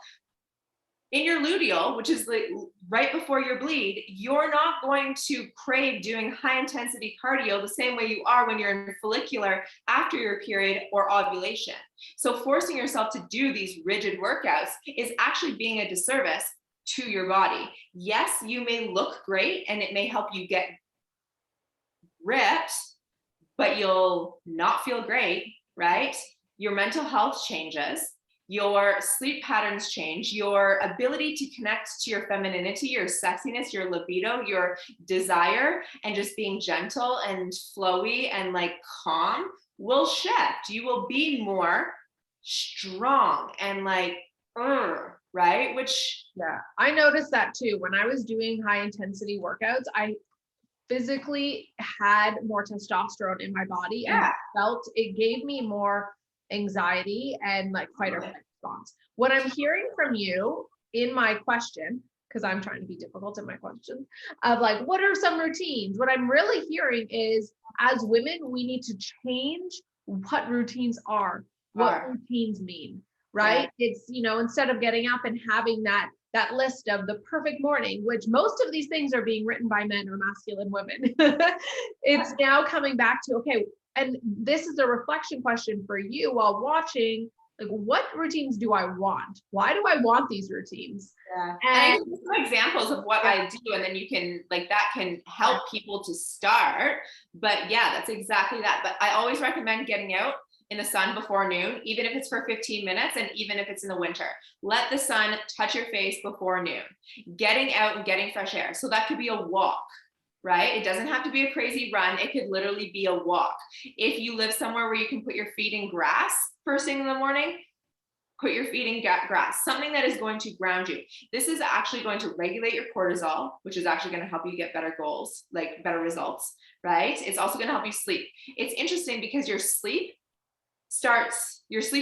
B: In your luteal, which is like right before your bleed, you're not going to crave doing high intensity cardio the same way you are when you're in follicular after your period or ovulation. So forcing yourself to do these rigid workouts is actually being a disservice to your body. Yes, you may look great and it may help you get ripped, but you'll not feel great, right? Your mental health changes, your sleep patterns change, your ability to connect to your femininity, your sexiness, your libido, your desire, and just being gentle and flowy and like calm will shift. You will be more strong and like, right? Which,
A: yeah, I noticed that too. When I was doing high intensity workouts, I physically had more testosterone in my body and felt it gave me more anxiety and like fight or flight response. What I'm hearing from you in my question, because I'm trying to be difficult in my questions, of like, what are some routines? What I'm really hearing is, as women, we need to change what routines are, what routines mean, right? Yeah. It's, you know, instead of getting up and having that list of the perfect morning, which most of these things are being written by men or masculine women. It's now coming back to, okay, and this is a reflection question for you while watching, like, what routines do I want? Why do I want these routines?
B: Yeah. And I give some examples of what I do, and then you can, like, that can help people to start. But yeah, that's exactly that. But I always recommend getting out in the sun before noon, even if it's for 15 minutes and even if it's in the winter. Let the sun touch your face before noon. Getting out and getting fresh air. So that could be a walk, right? It doesn't have to be a crazy run. It could literally be a walk. If you live somewhere where you can put your feet in grass first thing in the morning, put your feet in grass, something that is going to ground you. This is actually going to regulate your cortisol, which is actually going to help you get better goals, like better results, right? It's also going to help you sleep. It's interesting because your sleep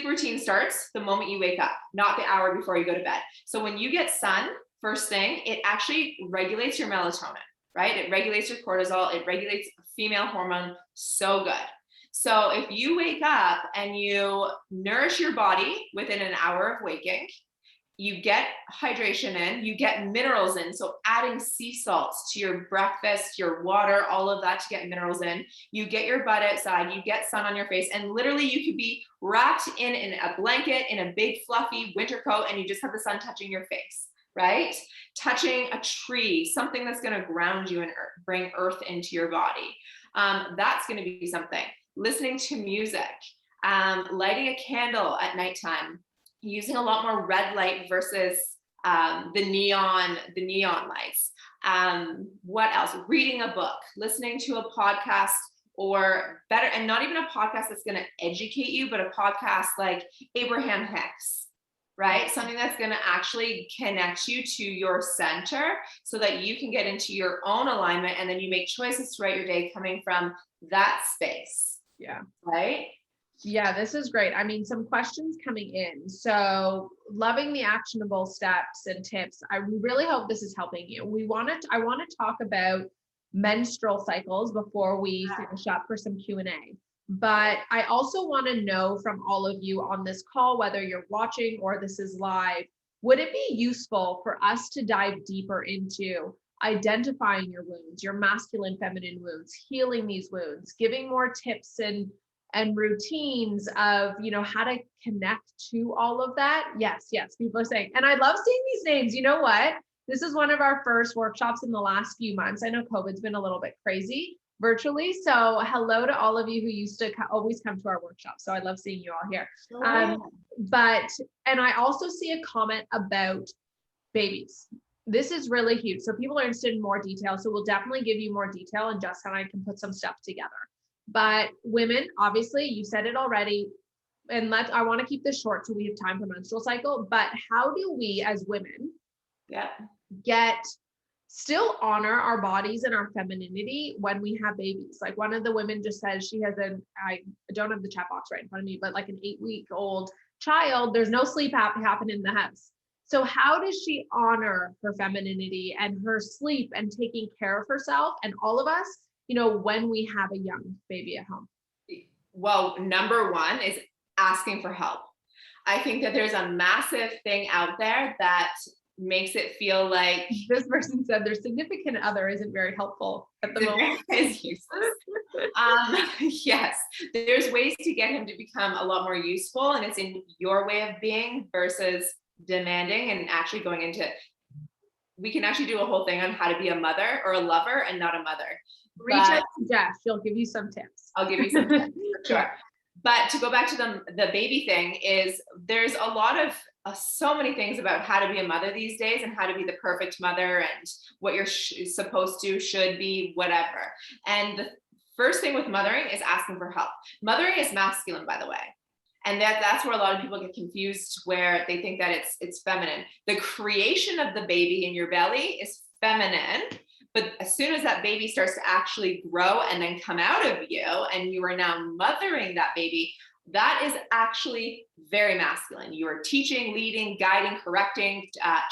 B: routine starts the moment you wake up, not the hour before you go to bed. So when you get sun first thing, it actually regulates your melatonin, right? It regulates your cortisol. It regulates female hormone so good. So if you wake up and you nourish your body within an hour of waking, you get hydration in, you get minerals in. So adding sea salts to your breakfast, your water, all of that to get minerals in. You get your butt outside, you get sun on your face, and literally you could be wrapped in a blanket, in a big fluffy winter coat, and you just have the sun touching your face, right? Touching a tree, something that's going to ground you and bring earth into your body. That's going to be something. Listening to music, lighting a candle at nighttime, using a lot more red light versus the neon lights. What else? Reading a book, listening to a podcast, or better, and not even a podcast that's going to educate you, but a podcast like Abraham Hicks, right? Something that's going to actually connect you to your center so that you can get into your own alignment, and then you make choices throughout your day coming from that space.
A: Yeah.
B: Right?
A: Yeah, this is great. I mean, some questions coming in. So loving the actionable steps and tips. I really hope this is helping you. I want to talk about menstrual cycles before we finish up for some Q&A. But I also want to know from all of you on this call, whether you're watching or this is live, would it be useful for us to dive deeper into identifying your wounds, your masculine, feminine wounds, healing these wounds, giving more tips and routines of, you know, how to connect to all of that? Yes, people are saying, and I love seeing these names. You know what? This is one of our first workshops in the last few months. I know COVID's been a little bit crazy virtually. So hello to all of you who used to always come to our workshops. So I love seeing you all here. And I also see a comment about babies. This is really huge. So people are interested in more detail. So we'll definitely give you more detail, and Jessica and I can put some stuff together. But women, obviously, you said it already, and I want to keep this short so we have time for menstrual cycle, but how do we as women still honor our bodies and our femininity when we have babies? Like one of the women just says she has I don't have the chat box right in front of me, but like an 8-week-old child, there's no sleep happening in the house. So how does she honor her femininity and her sleep and taking care of herself and all of us when we have a young baby at home?
B: Well, number one is asking for help. I think that there's a massive thing out there that makes it feel like
A: This person said their significant other isn't very helpful at the moment.
B: is useless. Yes, there's ways to get him to become a lot more useful, and it's in your way of being versus demanding and actually going into. We can actually do a whole thing on how to be a mother or a lover and not a mother.
A: Reach out to Jess. She'll give you some tips.
B: I'll give you some tips for sure. But to go back to the baby thing is there's a lot of so many things about how to be a mother these days and how to be the perfect mother and what you're supposed to, should be, whatever. And the first thing with mothering is asking for help. Mothering is masculine, by the way. And that's where a lot of people get confused, where they think that it's feminine. The creation of the baby in your belly is feminine. But as soon as that baby starts to actually grow and then come out of you, and you are now mothering that baby, that is actually very masculine. You are teaching, leading, guiding, correcting,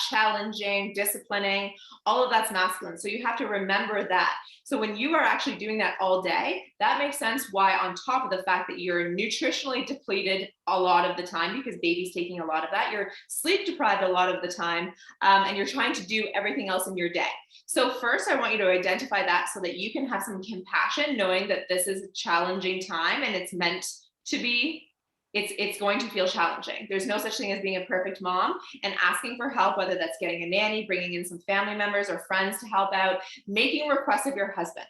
B: challenging, disciplining, all of that's masculine. So you have to remember that. So when you are actually doing that all day, that makes sense why, on top of the fact that you're nutritionally depleted a lot of the time, because baby's taking a lot of that, you're sleep deprived a lot of the time, and you're trying to do everything else in your day. So first, I want you to identify that so that you can have some compassion, knowing that this is a challenging time and it's meant to be. It's going to feel challenging. There's no such thing as being a perfect mom, and asking for help, whether that's getting a nanny, bringing in some family members or friends to help out, making requests of your husband,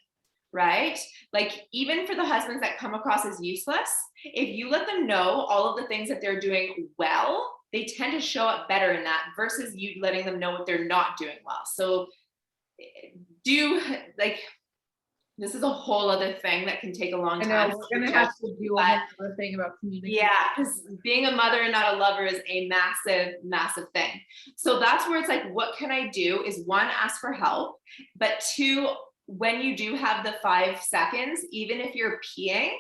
B: right? Like, even for the husbands that come across as useless, if you let them know all of the things that they're doing well, they tend to show up better in that versus you letting them know what they're not doing well. So this is a whole other thing that can take a long time.
A: I know, we're gonna have to do a whole other thing about communication.
B: Yeah, because being a mother and not a lover is a massive, massive thing. So that's where it's like, what can I do? Is one, ask for help, but two, when you do have the 5 seconds, even if you're peeing,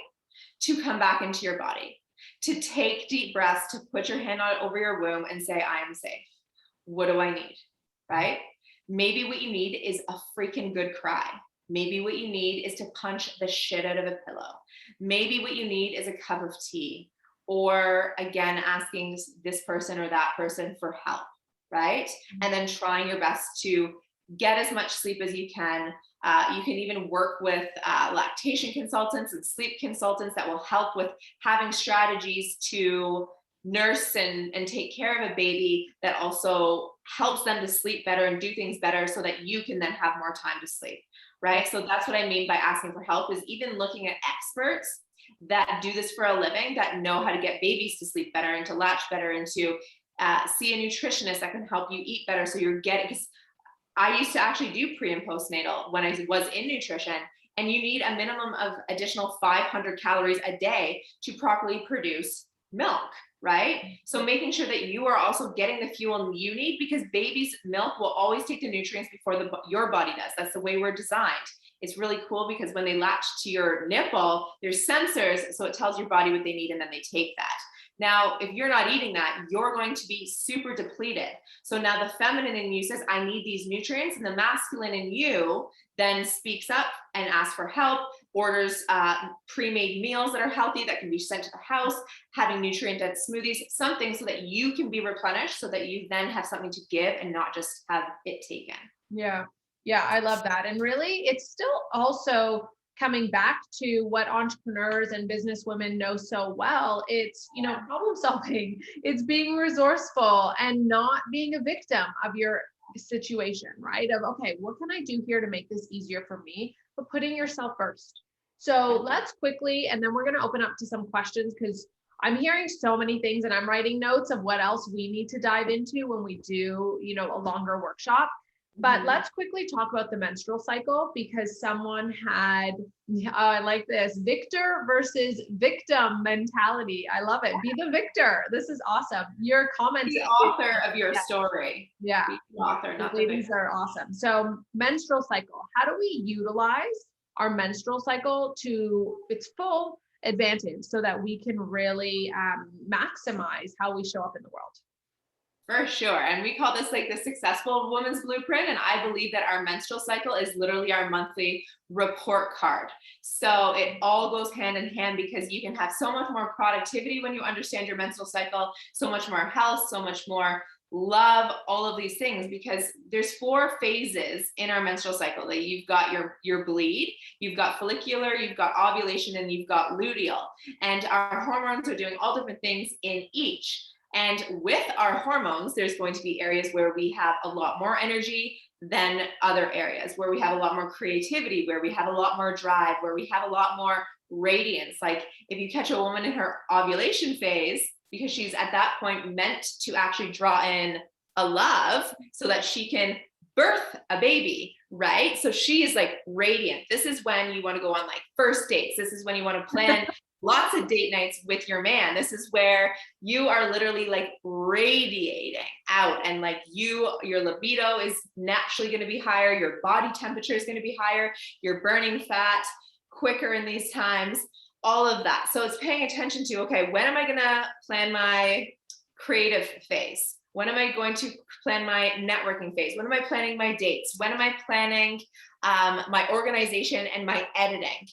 B: to come back into your body, to take deep breaths, to put your hand over your womb and say, I am safe. What do I need? Right? Maybe what you need is a freaking good cry. Maybe what you need is to punch the shit out of a pillow. Maybe what you need is a cup of tea, or again, asking this person or that person for help, right? And then trying your best to get as much sleep as you can. You can even work with lactation consultants and sleep consultants that will help with having strategies to nurse and take care of a baby that also helps them to sleep better and do things better so that you can then have more time to sleep. Right? So that's what I mean by asking for help, is even looking at experts that do this for a living, that know how to get babies to sleep better and to latch better, and to see a nutritionist that can help you eat better. So you're getting, because I used to actually do pre and postnatal when I was in nutrition, and you need a minimum of additional 500 calories a day to properly produce milk. Right? So making sure that you are also getting the fuel you need, because baby's milk will always take the nutrients before your body does. That's the way we're designed. It's really cool because when they latch to your nipple, there's sensors, so it tells your body what they need, and then they take that. Now, if you're not eating that, you're going to be super depleted. So now the feminine in you says, I need these nutrients, and the masculine in you then speaks up and asks for help, orders pre-made meals that are healthy that can be sent to the house, having nutrient-dense smoothies, something so that you can be replenished, so that you then have something to give and not just have it taken.
A: Yeah. Yeah, I love that. And really, it's still also coming back to what entrepreneurs and business women know so well. It's, problem solving. It's being resourceful and not being a victim of your situation, right? Of, okay, what can I do here to make this easier for me? But putting yourself first. So let's quickly, and then we're going to open up to some questions, because I'm hearing so many things and I'm writing notes of what else we need to dive into when we do, a longer workshop. But let's quickly talk about the menstrual cycle, because someone had, I like this, victor versus victim mentality. I love it. Be the victor. This is awesome. Your comments.
B: The author of your story.
A: Yeah.
B: Be the author, not the
A: ladies
B: victim.
A: are awesome. So menstrual cycle, how do we utilize our menstrual cycle to its full advantage so that we can really maximize how we show up in the world?
B: For sure. And we call this like the successful woman's blueprint. And I believe that our menstrual cycle is literally our monthly report card. So it all goes hand in hand, because you can have so much more productivity when you understand your menstrual cycle, so much more health, so much more love, all of these things, because there's 4 phases in our menstrual cycle. That you've got your bleed, you've got follicular, you've got ovulation, and you've got luteal. And our hormones are doing all different things in each. And with our hormones, there's going to be areas where we have a lot more energy than other areas, where we have a lot more creativity, where we have a lot more drive, where we have a lot more radiance. Like if you catch a woman in her ovulation phase, because she's at that point meant to actually draw in a love so that she can birth a baby, right? So she is like radiant. This is when you want to go on like first dates. This is when you want to plan lots of date nights with your man. This is where you are literally like radiating out, and like your libido is naturally going to be higher. Your body temperature is going to be higher. You're burning fat quicker in these times, all of that. So it's paying attention to, okay, when am I going to plan my creative phase? When am I going to plan my networking phase? When am I planning my dates? When am I planning my organization and my editing?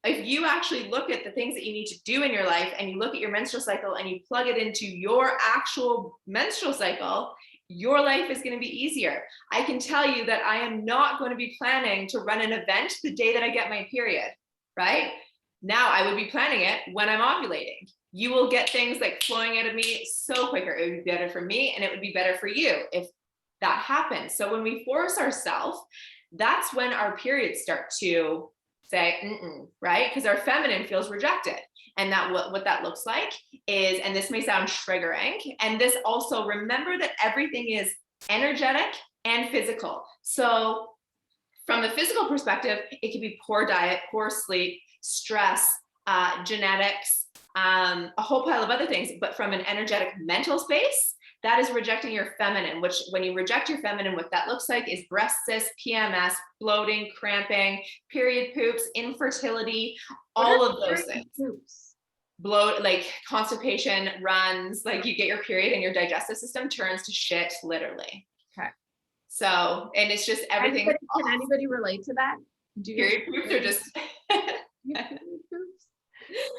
B: If you actually look at the things that you need to do in your life, and you look at your menstrual cycle and you plug it into your actual menstrual cycle, your life is going to be easier. I can tell you that I am not going to be planning to run an event the day that I get my period, right? Now I would be planning it when I'm ovulating. You will get things like flowing out of me so quicker. It would be better for me, and it would be better for you if that happens. So when we force ourselves, that's when our periods start to say, right? Because our feminine feels rejected. And that what that looks like is, and this may sound triggering, and this also, remember that everything is energetic and physical. So from the physical perspective, it could be poor diet, poor sleep, stress, genetics, a whole pile of other things. But from an energetic mental space, that is rejecting your feminine, which when you reject your feminine, what that looks like is breast cysts, PMS, bloating, cramping, period poops, infertility, all of those things. Poops? Bloat, like constipation, runs, like you get your period and your digestive system turns to shit, literally.
A: Okay.
B: So, and it's just everything.
A: Can anybody relate to that?
B: Period poops are just.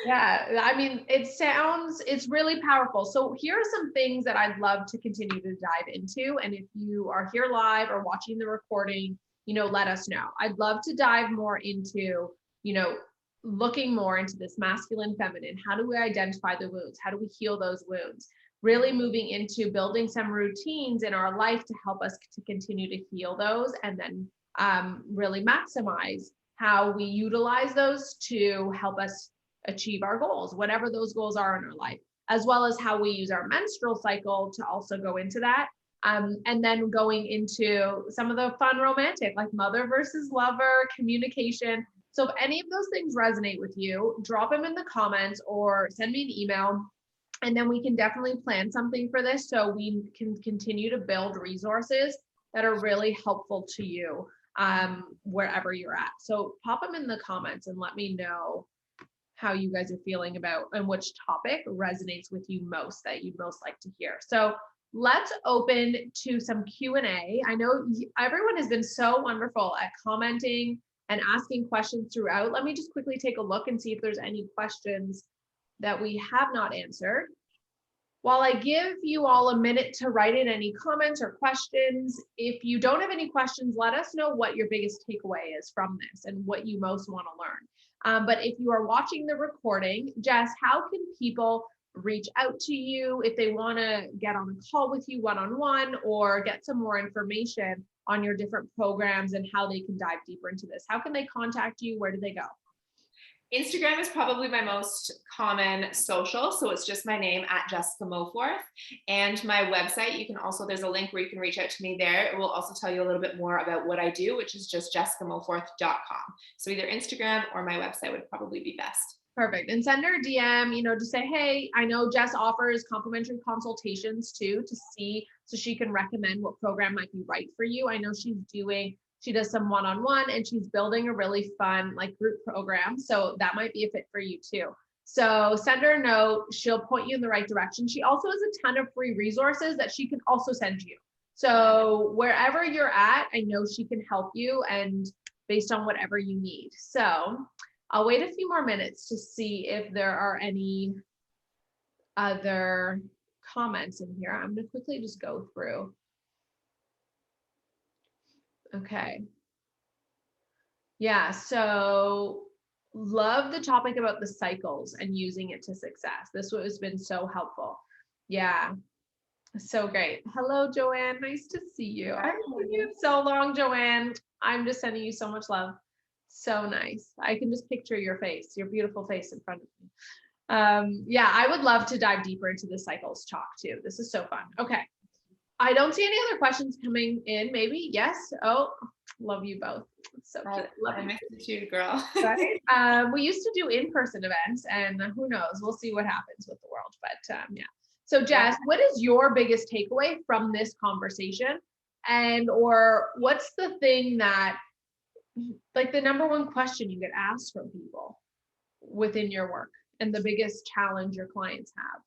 A: Yeah, I mean, it's really powerful. So here are some things that I'd love to continue to dive into. And if you are here live or watching the recording, let us know. I'd love to dive more into, looking more into this masculine, feminine. How do we identify the wounds? How do we heal those wounds? Really moving into building some routines in our life to help us to continue to heal those, and then really maximize how we utilize those to help us achieve our goals, whatever those goals are in our life, as well as how we use our menstrual cycle to also go into that. And then going into some of the fun romantic, like mother versus lover, communication. So if any of those things resonate with you, drop them in the comments or send me an email, and then we can definitely plan something for this so we can continue to build resources that are really helpful to you wherever you're at. So pop them in the comments and let me know how you guys are feeling about and which topic resonates with you most, that you'd most like to hear. So let's open to some Q&A. I know everyone has been so wonderful at commenting and asking questions throughout. Let me just quickly take a look and see if there's any questions that we have not answered. While I give you all a minute to write in any comments or questions, if you don't have any questions, let us know what your biggest takeaway is from this and what you most want to learn. But if you are watching the recording, Jess, how can people reach out to you if they want to get on a call with you one-on-one or get some more information on your different programs and how they can dive deeper into this? How can they contact you? Where do they go?
B: Instagram is probably my most common social. So it's just my name at Jessica Mowforth. And my website, there's a link where you can reach out to me there. It will also tell you a little bit more about what I do, which is just jessicamowforth.com. So either Instagram or my website would probably be best.
A: Perfect. And send her a DM, to say, hey, I know Jess offers complimentary consultations too, to see, so she can recommend what program might be right for you. I know she does some one-on-one, and she's building a really fun group program. So that might be a fit for you too. So send her a note. She'll point you in the right direction. She also has a ton of free resources that she can also send you. So wherever you're at, I know she can help you and based on whatever you need. So I'll wait a few more minutes to see if there are any other comments in here. I'm going to quickly just go through. Okay. Yeah, so love the topic about the cycles and using it to success. This has been so helpful. Yeah, so great. Hello, Joanne. Nice to see you. I haven't seen you in so long, Joanne. I'm just sending you so much love. So nice. I can just picture your face, your beautiful face in front of me. Yeah, I would love to dive deeper into the cycles talk too. This is so fun. Okay. I don't see any other questions coming in. Maybe yes. Oh, love you both. It's so cute. Love
B: I
A: you.
B: miss you, girl.
A: Right? We used to do in-person events, and who knows? We'll see what happens with the world. But yeah. So Jess, what is your biggest takeaway from this conversation? And or what's the thing that, like the number one question you get asked from people within your work and the biggest challenge your clients have?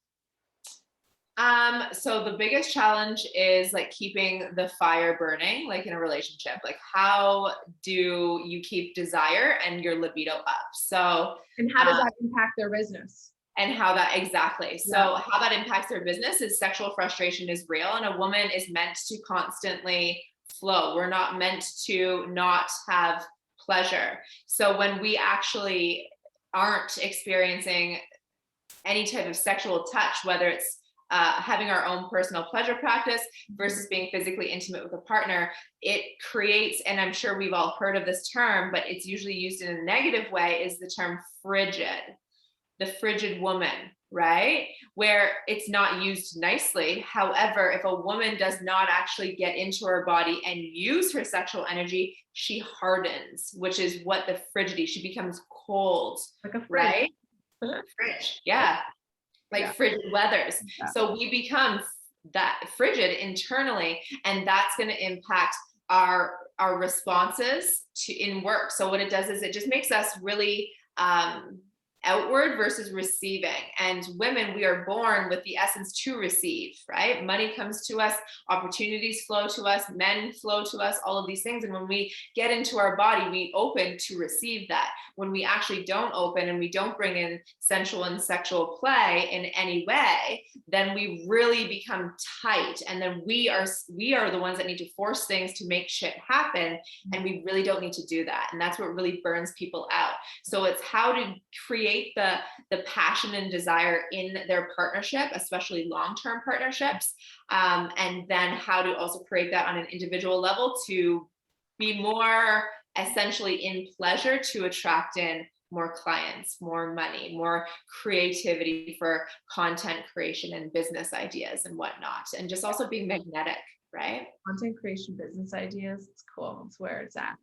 B: So the biggest challenge is like keeping the fire burning, like in a relationship. Like, how do you keep desire and your libido up? So,
A: and how does that impact their business?
B: And how that exactly. So how that impacts their business is sexual frustration is real, and a woman is meant to constantly flow. We're not meant to not have pleasure. So when we actually aren't experiencing any type of sexual touch, whether it's having our own personal pleasure practice versus being physically intimate with a partner, it creates, and I'm sure we've all heard of this term, but it's usually used in a negative way, is the term frigid. The frigid woman, right? Where it's not used nicely. However, if a woman does not actually get into her body and use her sexual energy, she hardens, which is what the frigidity, she becomes cold,
A: like a fridge.
B: Right? Fridge, yeah. Like frigid weathers. So we become that frigid internally, and that's going to impact our responses to in work. So what it does is it just makes us really outward versus receiving. And women, we are born with the essence to receive, right? Money comes to us, opportunities flow to us, men flow to us, all of these things. And when we get into our body, we open to receive that. When we actually don't open and we don't bring in sensual and sexual play in any way, then we really become tight. And then we are the ones that need to force things to make shit happen. And we really don't need to do that. And that's what really burns people out. So it's how to create the passion and desire in their partnership, especially long-term partnerships, and then how to also create that on an individual level to be more essentially in pleasure to attract in more clients, more money, more creativity for content creation and business ideas and whatnot, and just also being magnetic, right?
A: Content creation, business ideas, it's cool. It's where it's at.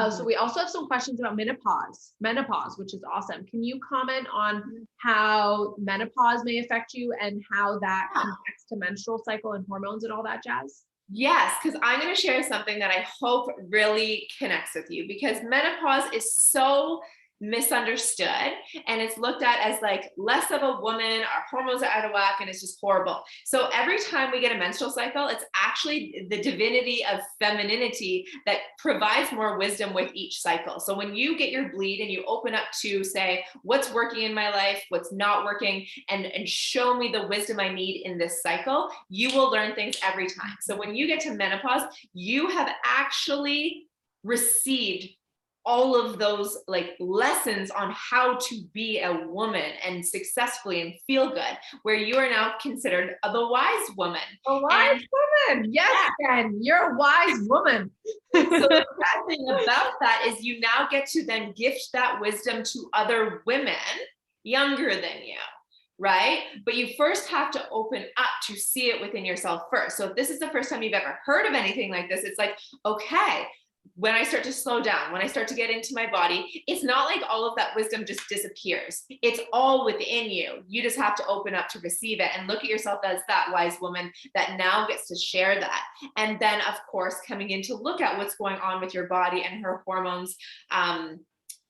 A: So we also have some questions about menopause, which is awesome. Can you comment on how menopause may affect you and how that connects to menstrual cycle and hormones and all that jazz?
B: Yes, because I'm going to share something that I hope really connects with you, because menopause is so misunderstood and it's looked at as like less of a woman, our hormones are out of whack, and it's just horrible. So every time we get a menstrual cycle, it's actually the divinity of femininity that provides more wisdom with each cycle. So when you get your bleed and you open up to say, what's working in my life, what's not working, and show me the wisdom I need in this cycle, you will learn things every time. So when you get to menopause, you have actually received all of those like lessons on how to be a woman and successfully and feel good, where you are now considered the wise woman.
A: A wise woman. Yes, Jen, you're a wise woman.
B: So the best thing about that is you now get to then gift that wisdom to other women younger than you. Right? But you first have to open up to see it within yourself first. So if this is the first time you've ever heard of anything like this, it's like, okay, when I start to slow down, when I start to get into my body, it's not like all of that wisdom just disappears. It's all within you. You just have to open up to receive it and look at yourself as that wise woman that now gets to share that. And then, of course, coming in to look at what's going on with your body and her hormones,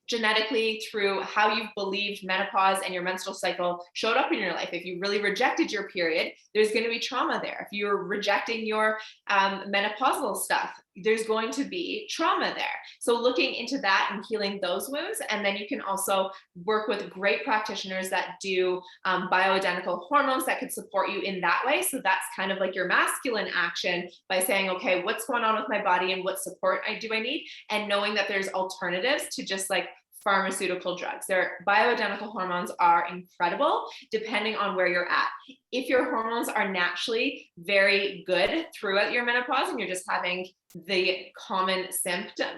B: genetically, through how you've believed menopause and your menstrual cycle showed up in your life. If you really rejected your period, there's going to be trauma there. If you're rejecting your menopausal stuff, there's going to be trauma there. So looking into that and healing those wounds. And then you can also work with great practitioners that do bioidentical hormones that could support you in that way. So that's kind of like your masculine action by saying, okay, what's going on with my body and what support do I need? And knowing that there's alternatives to just like pharmaceutical drugs. Their bioidentical hormones are incredible depending on where you're at. If your hormones are naturally very good throughout your menopause and you're just having the common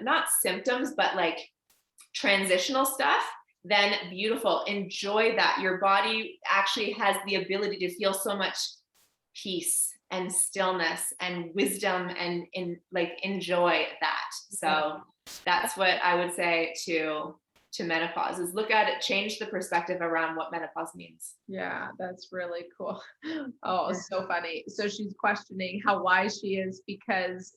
B: not symptoms, but like transitional stuff, then beautiful. Enjoy that. Your body actually has the ability to feel so much peace and stillness and wisdom and enjoy that. So that's what I would say to menopause is look at it, change the perspective around what menopause means.
A: Yeah, that's really cool. Oh, so funny. So she's questioning how wise she is because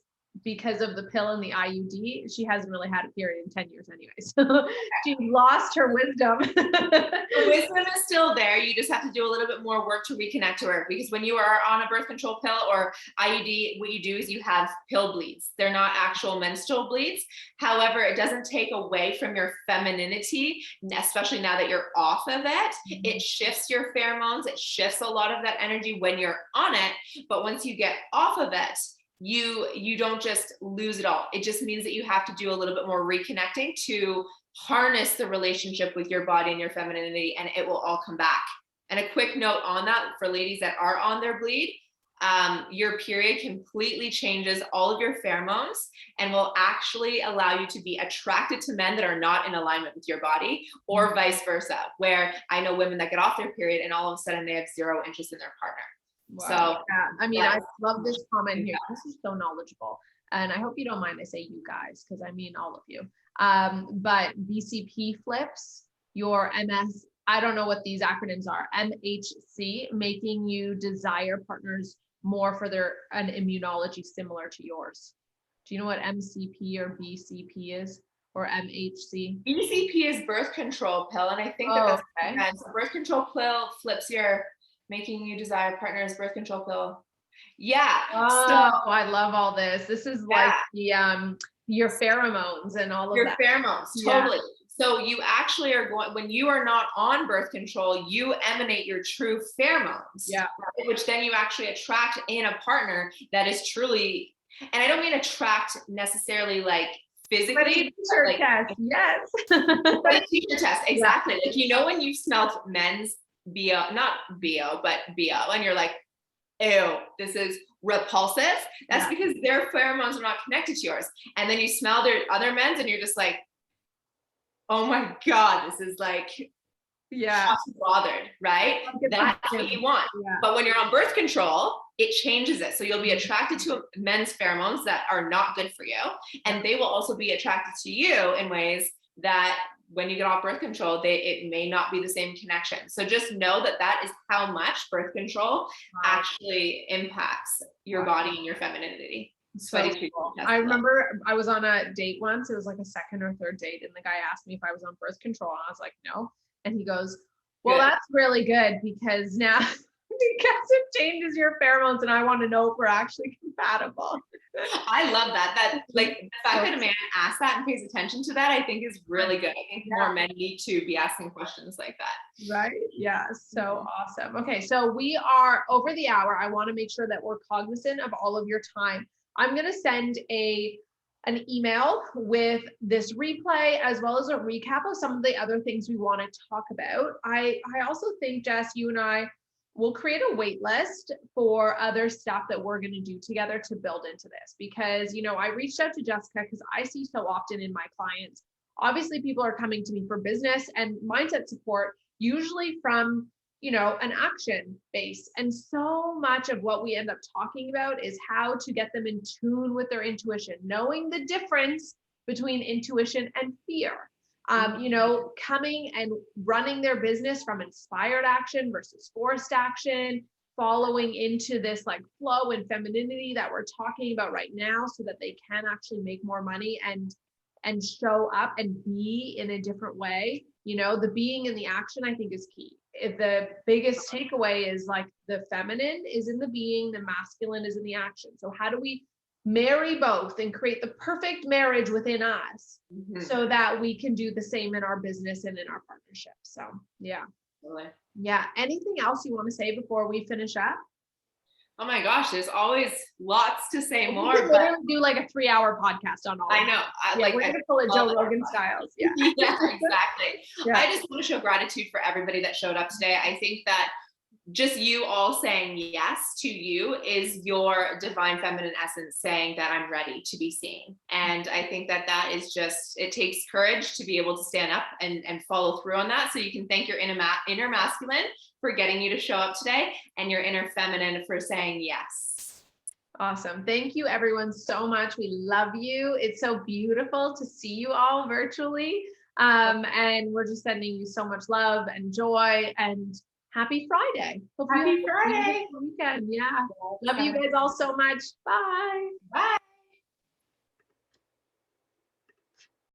A: of the pill and the IUD. She hasn't really had a period in 10 years anyway. So she lost her wisdom.
B: The wisdom is still there. You just have to do a little bit more work to reconnect to her, because when you are on a birth control pill or IUD, what you do is you have pill bleeds. They're not actual menstrual bleeds. However, it doesn't take away from your femininity, especially now that you're off of it. It shifts your pheromones. It shifts a lot of that energy when you're on it. But once you get off of it, you don't just lose it all. It just means that you have to do a little bit more reconnecting to harness the relationship with your body and your femininity, and it will all come back. And a quick note on that for ladies that are on their bleed, your period completely changes all of your pheromones and will actually allow you to be attracted to men that are not in alignment with your body, or vice versa, where I know women that get off their period and all of a sudden they have zero interest in their partner.
A: Wow.
B: So
A: yeah. I mean, I love this comment here. This is so knowledgeable. And I hope you don't mind I say you guys, because I mean all of you. But BCP flips your MS, I don't know what these acronyms are, MHC, making you desire partners more for an immunology similar to yours. Do you know what MCP or BCP is, or MHC?
B: BCP is birth control pill. And I think that's okay. So birth control pill flips your making you desire partners, birth control pill. Yeah.
A: Oh, so I love all this. This is like the your pheromones and all of
B: your
A: that.
B: Pheromones, totally. Yeah. So you actually are going, when you are not on birth control, you emanate your true pheromones.
A: Yeah.
B: Which then you actually attract in a partner that is truly, and I don't mean attract necessarily like physically.
A: But a t-shirt test, yes.
B: But a t-shirt test, exactly. Yeah. Like, you know, when you smelled men's BO, not BO, but BO, and you're like, ew, this is repulsive. That's because their pheromones are not connected to yours. And then you smell their other men's and you're just like, oh my God, this is like, bothered, right? That's what you want. Yeah. But when you're on birth control, it changes it. So you'll be attracted to men's pheromones that are not good for you. And they will also be attracted to you in ways that when you get off birth control, it may not be the same connection. So just know that is how much birth control actually impacts your body and your femininity.
A: So cool. I remember I was on a date once. It was like a second or third date. And the guy asked me if I was on birth control. And I was like, no. And he goes, well, that's really good, because now, because it changes your pheromones, and I want to know if we're actually compatible.
B: I love that. That, like, the fact that a man asks that and pays attention to that, I think is really good. I think more men need to be asking questions like that.
A: Right? Yeah. So awesome. Okay. So we are over the hour. I want to make sure that we're cognizant of all of your time. I'm going to send an email with this replay, as well as a recap of some of the other things we want to talk about. I also think, Jess, you and I will create a wait list for other stuff that we're going to do together to build into this, because, you know, I reached out to Jessica because I see so often in my clients, obviously people are coming to me for business and mindset support, usually from, you know, an action base. And so much of what we end up talking about is how to get them in tune with their intuition, knowing the difference between intuition and fear. You know, coming and running their business from inspired action versus forced action, following into this like flow and femininity that we're talking about right now, so that they can actually make more money and and show up and be in a different way. You know, the being and the action, I think, is key. If the biggest takeaway is like the feminine is in the being, the masculine is in the action. So how do we marry both and create the perfect marriage within us so that we can do the same in our business and in our partnership? So yeah.
B: Totally.
A: Yeah. Anything else you want to say before we finish up?
B: Oh my gosh, there's always lots to say more.
A: We could literally do like a 3-hour podcast on all.
B: I know.
A: We're gonna pull it Joe Rogan styles. Yeah.
B: Yeah, exactly.
A: Yeah.
B: I just want to show gratitude for everybody that showed up today. I think that just you all saying yes to you is your divine feminine essence saying that I'm ready to be seen. And I think that that is just, it takes courage to be able to stand up and follow through on that. So you can thank your inner masculine for getting you to show up today and your inner feminine for saying yes.
A: Awesome. Thank you everyone so much. We love you. It's so beautiful to see you all virtually. And we're just sending you so much love and joy, and happy Friday.
B: Happy Friday.
A: Weekend. Yeah. Love you guys all so much. Bye.
B: Bye.